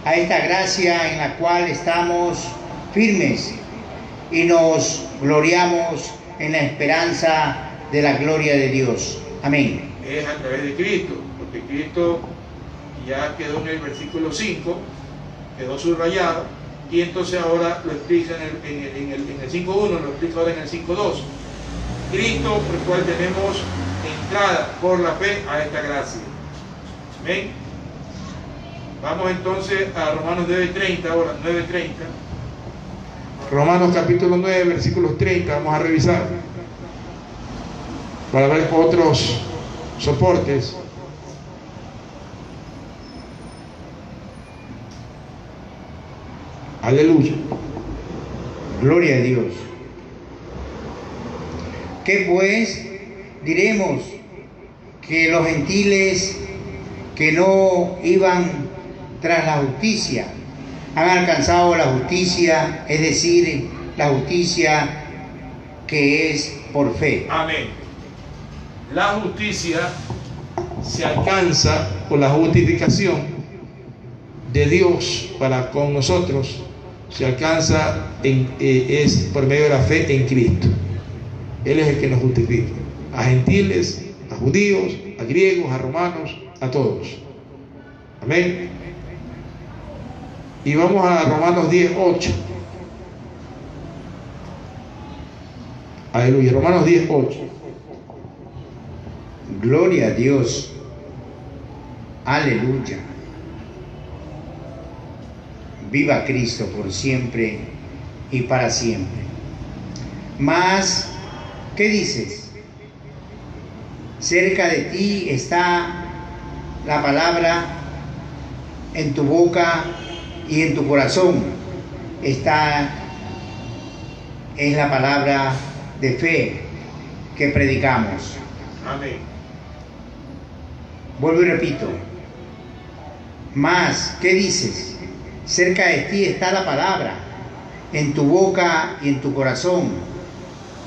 a esta gracia en la cual estamos firmes y nos gloriamos en la esperanza de la gloria de Dios. Amén. Es a través de Cristo, porque Cristo ya quedó en el versículo 5, quedó subrayado, y entonces ahora lo explica en el 5.1, lo explica ahora en el 5.2. Cristo, por el cual tenemos entrada por la fe a esta gracia. Amén. Vamos entonces a Romanos 9:30, ahora 9:30. Romanos capítulo 9, versículos 30, vamos a revisar para ver otros soportes. Aleluya. Gloria a Dios. ¿Qué pues diremos? Que los gentiles que no iban tras la justicia han alcanzado la justicia, es decir, la justicia que es por fe. Amén. La justicia Se alcanza por la justificación de Dios para con nosotros, se alcanza es por medio de la fe en Cristo. Él es el que nos justifica, a gentiles, a judíos, a griegos, a romanos, a todos. Amén. Y vamos a Romanos 10:8. Aleluya. Romanos 10:8. Gloria a Dios. Aleluya. Viva Cristo por siempre y para siempre. Mas, ¿qué dices? Cerca de ti está la palabra, en tu boca y en tu corazón está es la palabra de fe que predicamos. Amén. Vuelvo y repito. Mas, ¿qué dices? Cerca de ti está la palabra, en tu boca y en tu corazón.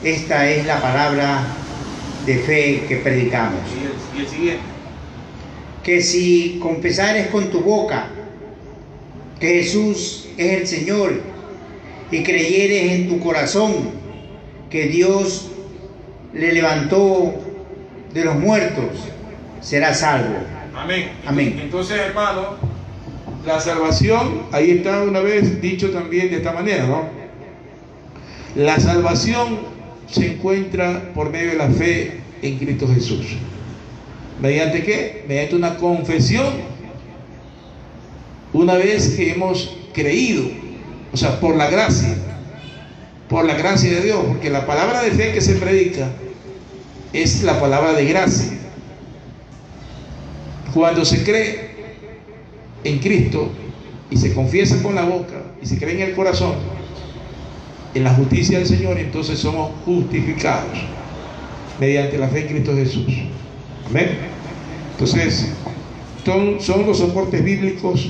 Esta es la palabra de fe que predicamos. Y el siguiente. que si confesares con tu boca que Jesús es el Señor y creyeres en tu corazón que Dios le levantó de los muertos, serás salvo. Amén. Amén. Entonces, hermano, La salvación, ahí está una vez dicho también de esta manera, ¿no? La salvación se encuentra por medio de la fe en Cristo Jesús. ¿Mediante qué? Mediante una confesión. Una vez que hemos creído, o sea, por la gracia de Dios, porque la palabra de fe que se predica es la palabra de gracia. Cuando se cree en Cristo y se confiesa con la boca y se cree en el corazón en la justicia del Señor, entonces somos justificados mediante la fe en Cristo Jesús. Amén. Entonces son los soportes bíblicos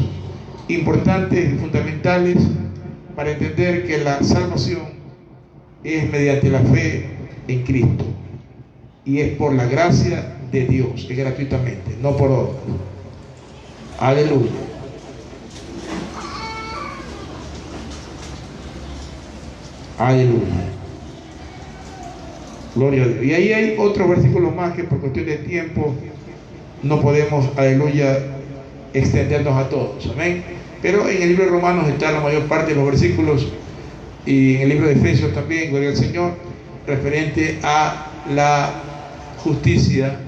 importantes y fundamentales para entender que la salvación es mediante la fe en Cristo y es por la gracia de Dios, es gratuitamente, no por obra. Aleluya. Aleluya. Gloria a Dios. Y ahí hay otros versículos más que por cuestión de tiempo no podemos, aleluya, extendernos a todos. Amén. Pero en el libro de Romanos está la mayor parte de los versículos, y en el libro de Efesios también, gloria al Señor, referente a la justicia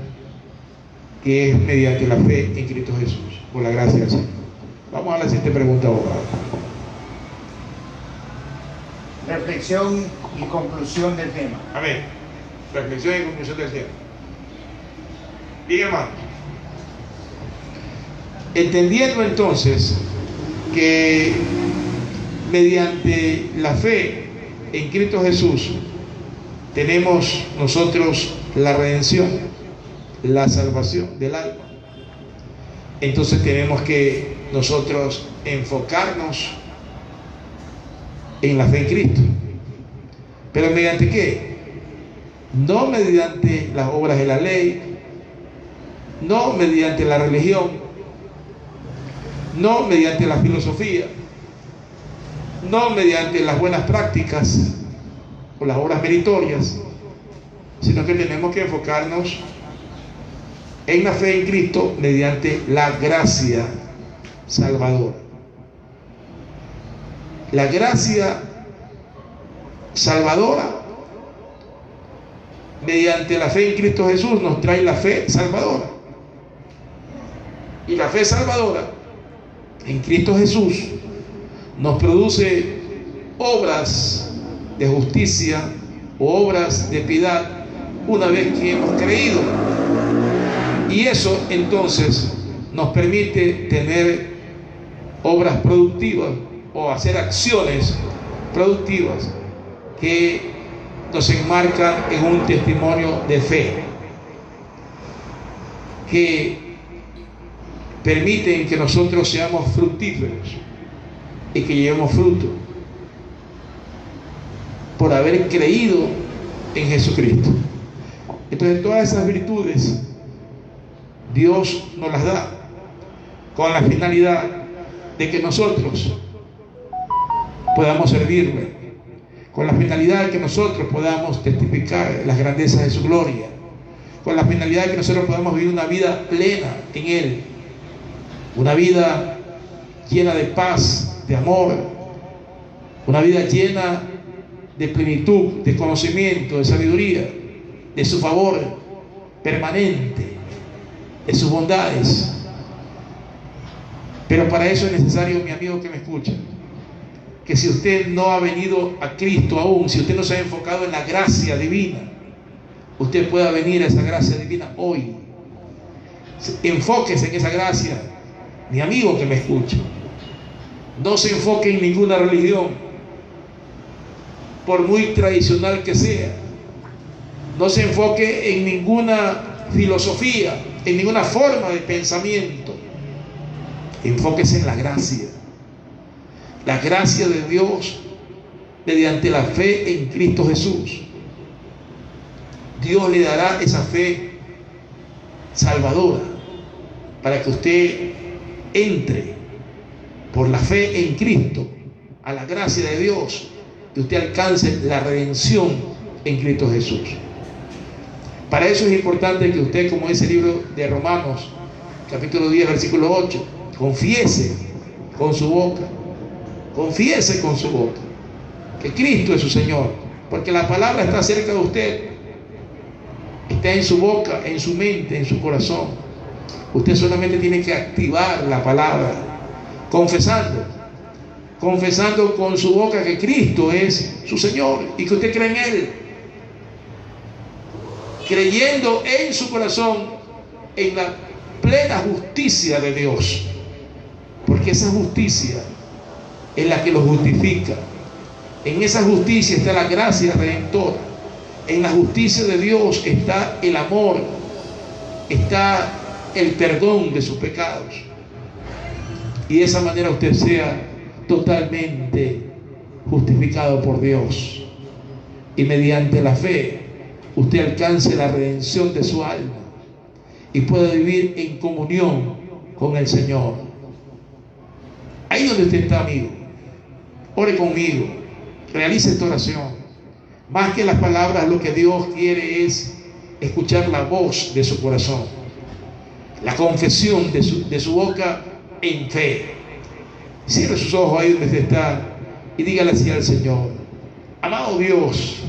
que es mediante la fe en Cristo Jesús, por la gracia del Señor. Vamos a la siguiente pregunta, abogado. Reflexión y conclusión del tema. Amén. Reflexión y conclusión del tema. Bien, hermano. Entendiendo entonces que mediante la fe en Cristo Jesús tenemos nosotros la redención, la salvación del alma, entonces tenemos que nosotros enfocarnos en la fe en Cristo. ¿Pero mediante qué? No mediante las obras de la ley, no mediante la religión, no mediante la filosofía, no mediante las buenas prácticas o las obras meritorias, sino que tenemos que enfocarnos en la fe en Cristo mediante la gracia salvadora. La gracia salvadora mediante la fe en Cristo Jesús nos trae la fe salvadora. Y la fe salvadora en Cristo Jesús nos produce obras de justicia o obras de piedad una vez que hemos creído. Y eso entonces nos permite tener obras productivas o hacer acciones productivas que nos enmarcan en un testimonio de fe, que permiten que nosotros seamos fructíferos y que llevemos fruto por haber creído en Jesucristo. Entonces todas esas virtudes Dios nos las da con la finalidad de que nosotros podamos servirle, con la finalidad de que nosotros podamos testificar las grandezas de su gloria, con la finalidad de que nosotros podamos vivir una vida plena en Él, una vida llena de paz, de amor, una vida llena de plenitud, de conocimiento, de sabiduría, de su favor permanente, de sus bondades. Pero para eso es necesario, mi amigo que me escucha, que si usted no ha venido a Cristo aún, si usted no se ha enfocado en la gracia divina, usted pueda venir a esa gracia divina hoy. Enfóquese en esa gracia, mi amigo que me escucha. No se enfoque en ninguna religión, por muy tradicional que sea. No se enfoque en ninguna filosofía, en ninguna forma de pensamiento. Enfóquese en la gracia de Dios mediante la fe en Cristo Jesús. Dios le dará esa fe salvadora para que usted entre por la fe en Cristo a la gracia de Dios y usted alcance la redención en Cristo Jesús. Para eso es importante que usted, como dice el libro de Romanos, capítulo 10, versículo 8, confiese con su boca que Cristo es su Señor, porque la palabra está cerca de usted, está en su boca, en su mente, en su corazón. Usted solamente tiene que activar la palabra, confesando con su boca que Cristo es su Señor y que usted cree en Él, creyendo en su corazón en la plena justicia de Dios, porque esa justicia es la que lo justifica. En esa justicia está la gracia redentora. En la justicia de Dios está el amor, está el perdón de sus pecados, y de esa manera usted sea totalmente justificado por Dios, y mediante la fe usted alcance la redención de su alma y pueda vivir en comunión con el Señor. Ahí donde usted está, amigo, ore conmigo, realice esta oración. Más que las palabras, lo que Dios quiere es escuchar la voz de su corazón, la confesión de su boca en fe. Cierre sus ojos ahí donde usted está y dígale así al Señor: amado Dios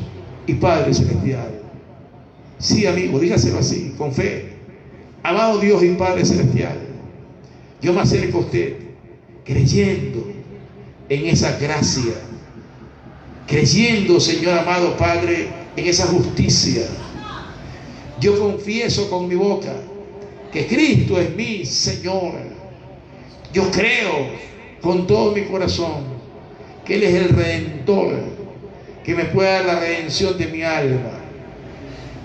y Padre Celestial. Sí, amigo, dígaselo así, con fe. Amado Dios y Padre Celestial, yo me acerco a usted creyendo en esa gracia, creyendo, Señor amado Padre, en esa justicia. Yo confieso con mi boca que Cristo es mi Señor. Yo creo con todo mi corazón que Él es el Redentor, que me puede dar la redención de mi alma.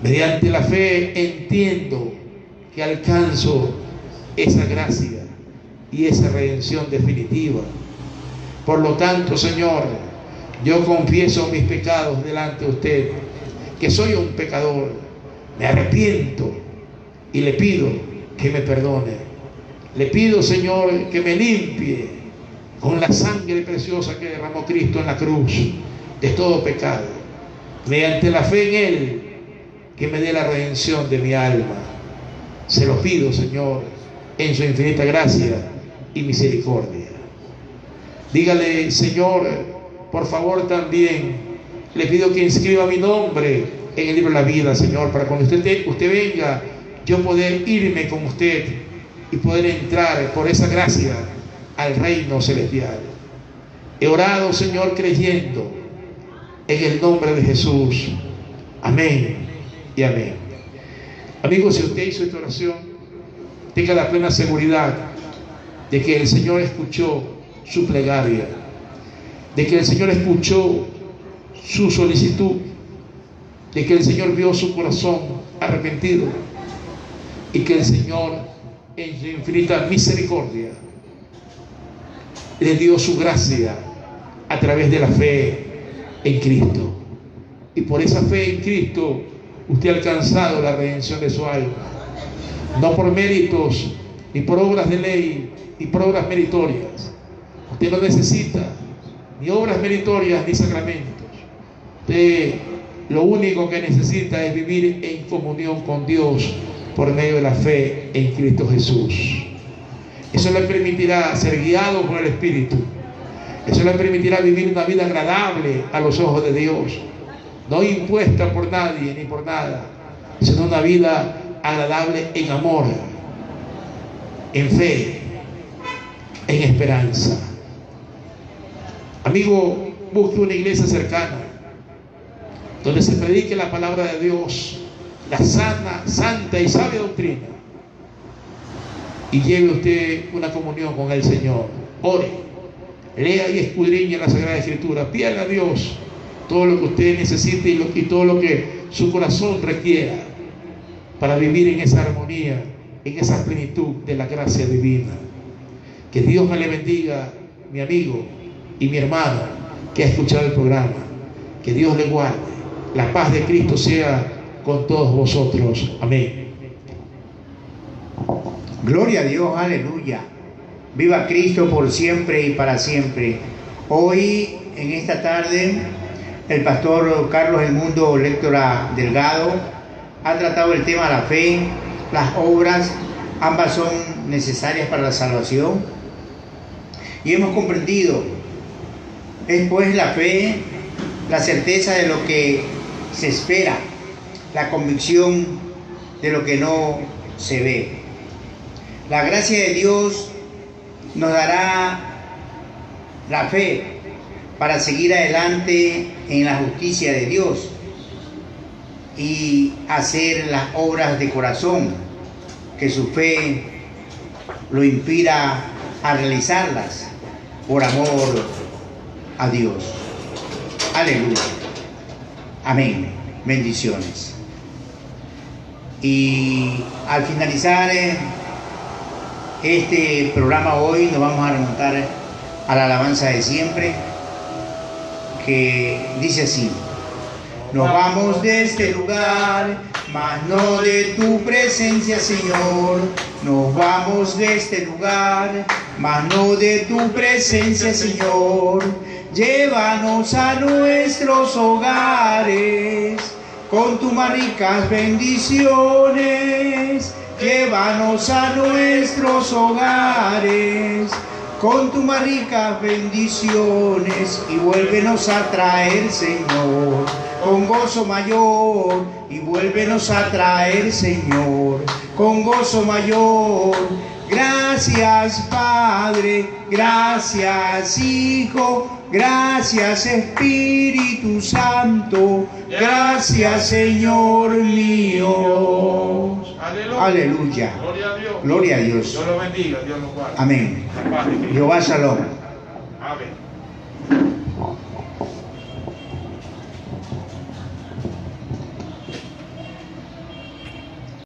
Mediante la fe entiendo que alcanzo esa gracia y esa redención definitiva. Por lo tanto, Señor, yo confieso mis pecados delante de usted, que soy un pecador. Me arrepiento y le pido que me perdone. Le pido, Señor, que me limpie con la sangre preciosa que derramó Cristo en la cruz de todo pecado. Mediante la fe en Él, que me dé la redención de mi alma. Se lo pido, Señor, en su infinita gracia y misericordia. Dígale: Señor, por favor, también le pido que inscriba mi nombre en el libro de la vida, Señor, para cuando usted venga, yo poder irme con usted y poder entrar por esa gracia al reino celestial. He orado, Señor, creyendo en el nombre de Jesús. Amén y amén. Amigos, si usted hizo esta oración, tenga la plena seguridad de que el Señor escuchó su plegaria, de que el Señor escuchó su solicitud, de que el Señor vio su corazón arrepentido y que el Señor, en su infinita misericordia, le dio su gracia a través de la fe en Cristo. Y por esa fe en Cristo usted ha alcanzado la redención de su alma, no por méritos ni por obras de ley ni por obras meritorias. Usted no necesita ni obras meritorias ni sacramentos. Usted lo único que necesita es vivir en comunión con Dios por medio de la fe en Cristo Jesús. Eso le permitirá ser guiado por el Espíritu. Eso le permitirá vivir una vida agradable a los ojos de Dios, no impuesta por nadie ni por nada, sino una vida agradable en amor, en fe, en esperanza. Amigo, busque una iglesia cercana donde se predique la palabra de Dios, la sana, santa y sabia doctrina, y lleve usted una comunión con el Señor. Ore, lea y escudriñe la Sagrada Escritura, pídale a Dios todo lo que usted necesite y todo lo que su corazón requiera para vivir en esa armonía, en esa plenitud de la gracia divina. Que Dios me le bendiga, mi amigo y mi hermano que ha escuchado el programa. Que Dios le guarde. La paz de Cristo sea con todos vosotros. Amén. Gloria a Dios, aleluya. Viva Cristo por siempre y para siempre. Hoy, en esta tarde, el pastor Carlos Edmundo Lectora Delgado ha tratado el tema de la fe, las obras, ambas son necesarias para la salvación. Y hemos comprendido, es pues la fe, la certeza de lo que se espera, la convicción de lo que no se ve. La gracia de Dios nos dará la fe para seguir adelante en la justicia de Dios y hacer las obras de corazón que su fe lo inspira a realizarlas por amor a Dios. Aleluya. Amén. Bendiciones. Y al finalizar este programa hoy nos vamos a remontar a la alabanza de siempre, que dice así: nos vamos de este lugar, mas no de tu presencia, Señor. Nos vamos de este lugar, mas no de tu presencia, Señor. Llévanos a nuestros hogares con tus más ricas bendiciones. Llévanos a nuestros hogares con tus más ricas bendiciones y vuélvenos a traer, Señor, con gozo mayor. Y vuélvenos a traer, Señor, con gozo mayor. Gracias, Padre, gracias, Hijo, gracias, Espíritu Santo, gracias, Señor mío. Aleluya. Aleluya. Gloria a Dios. Gloria a Dios. Dios lo bendiga, Dios lo guarde. Amén. La paz de Cristo. Jehová Shalom.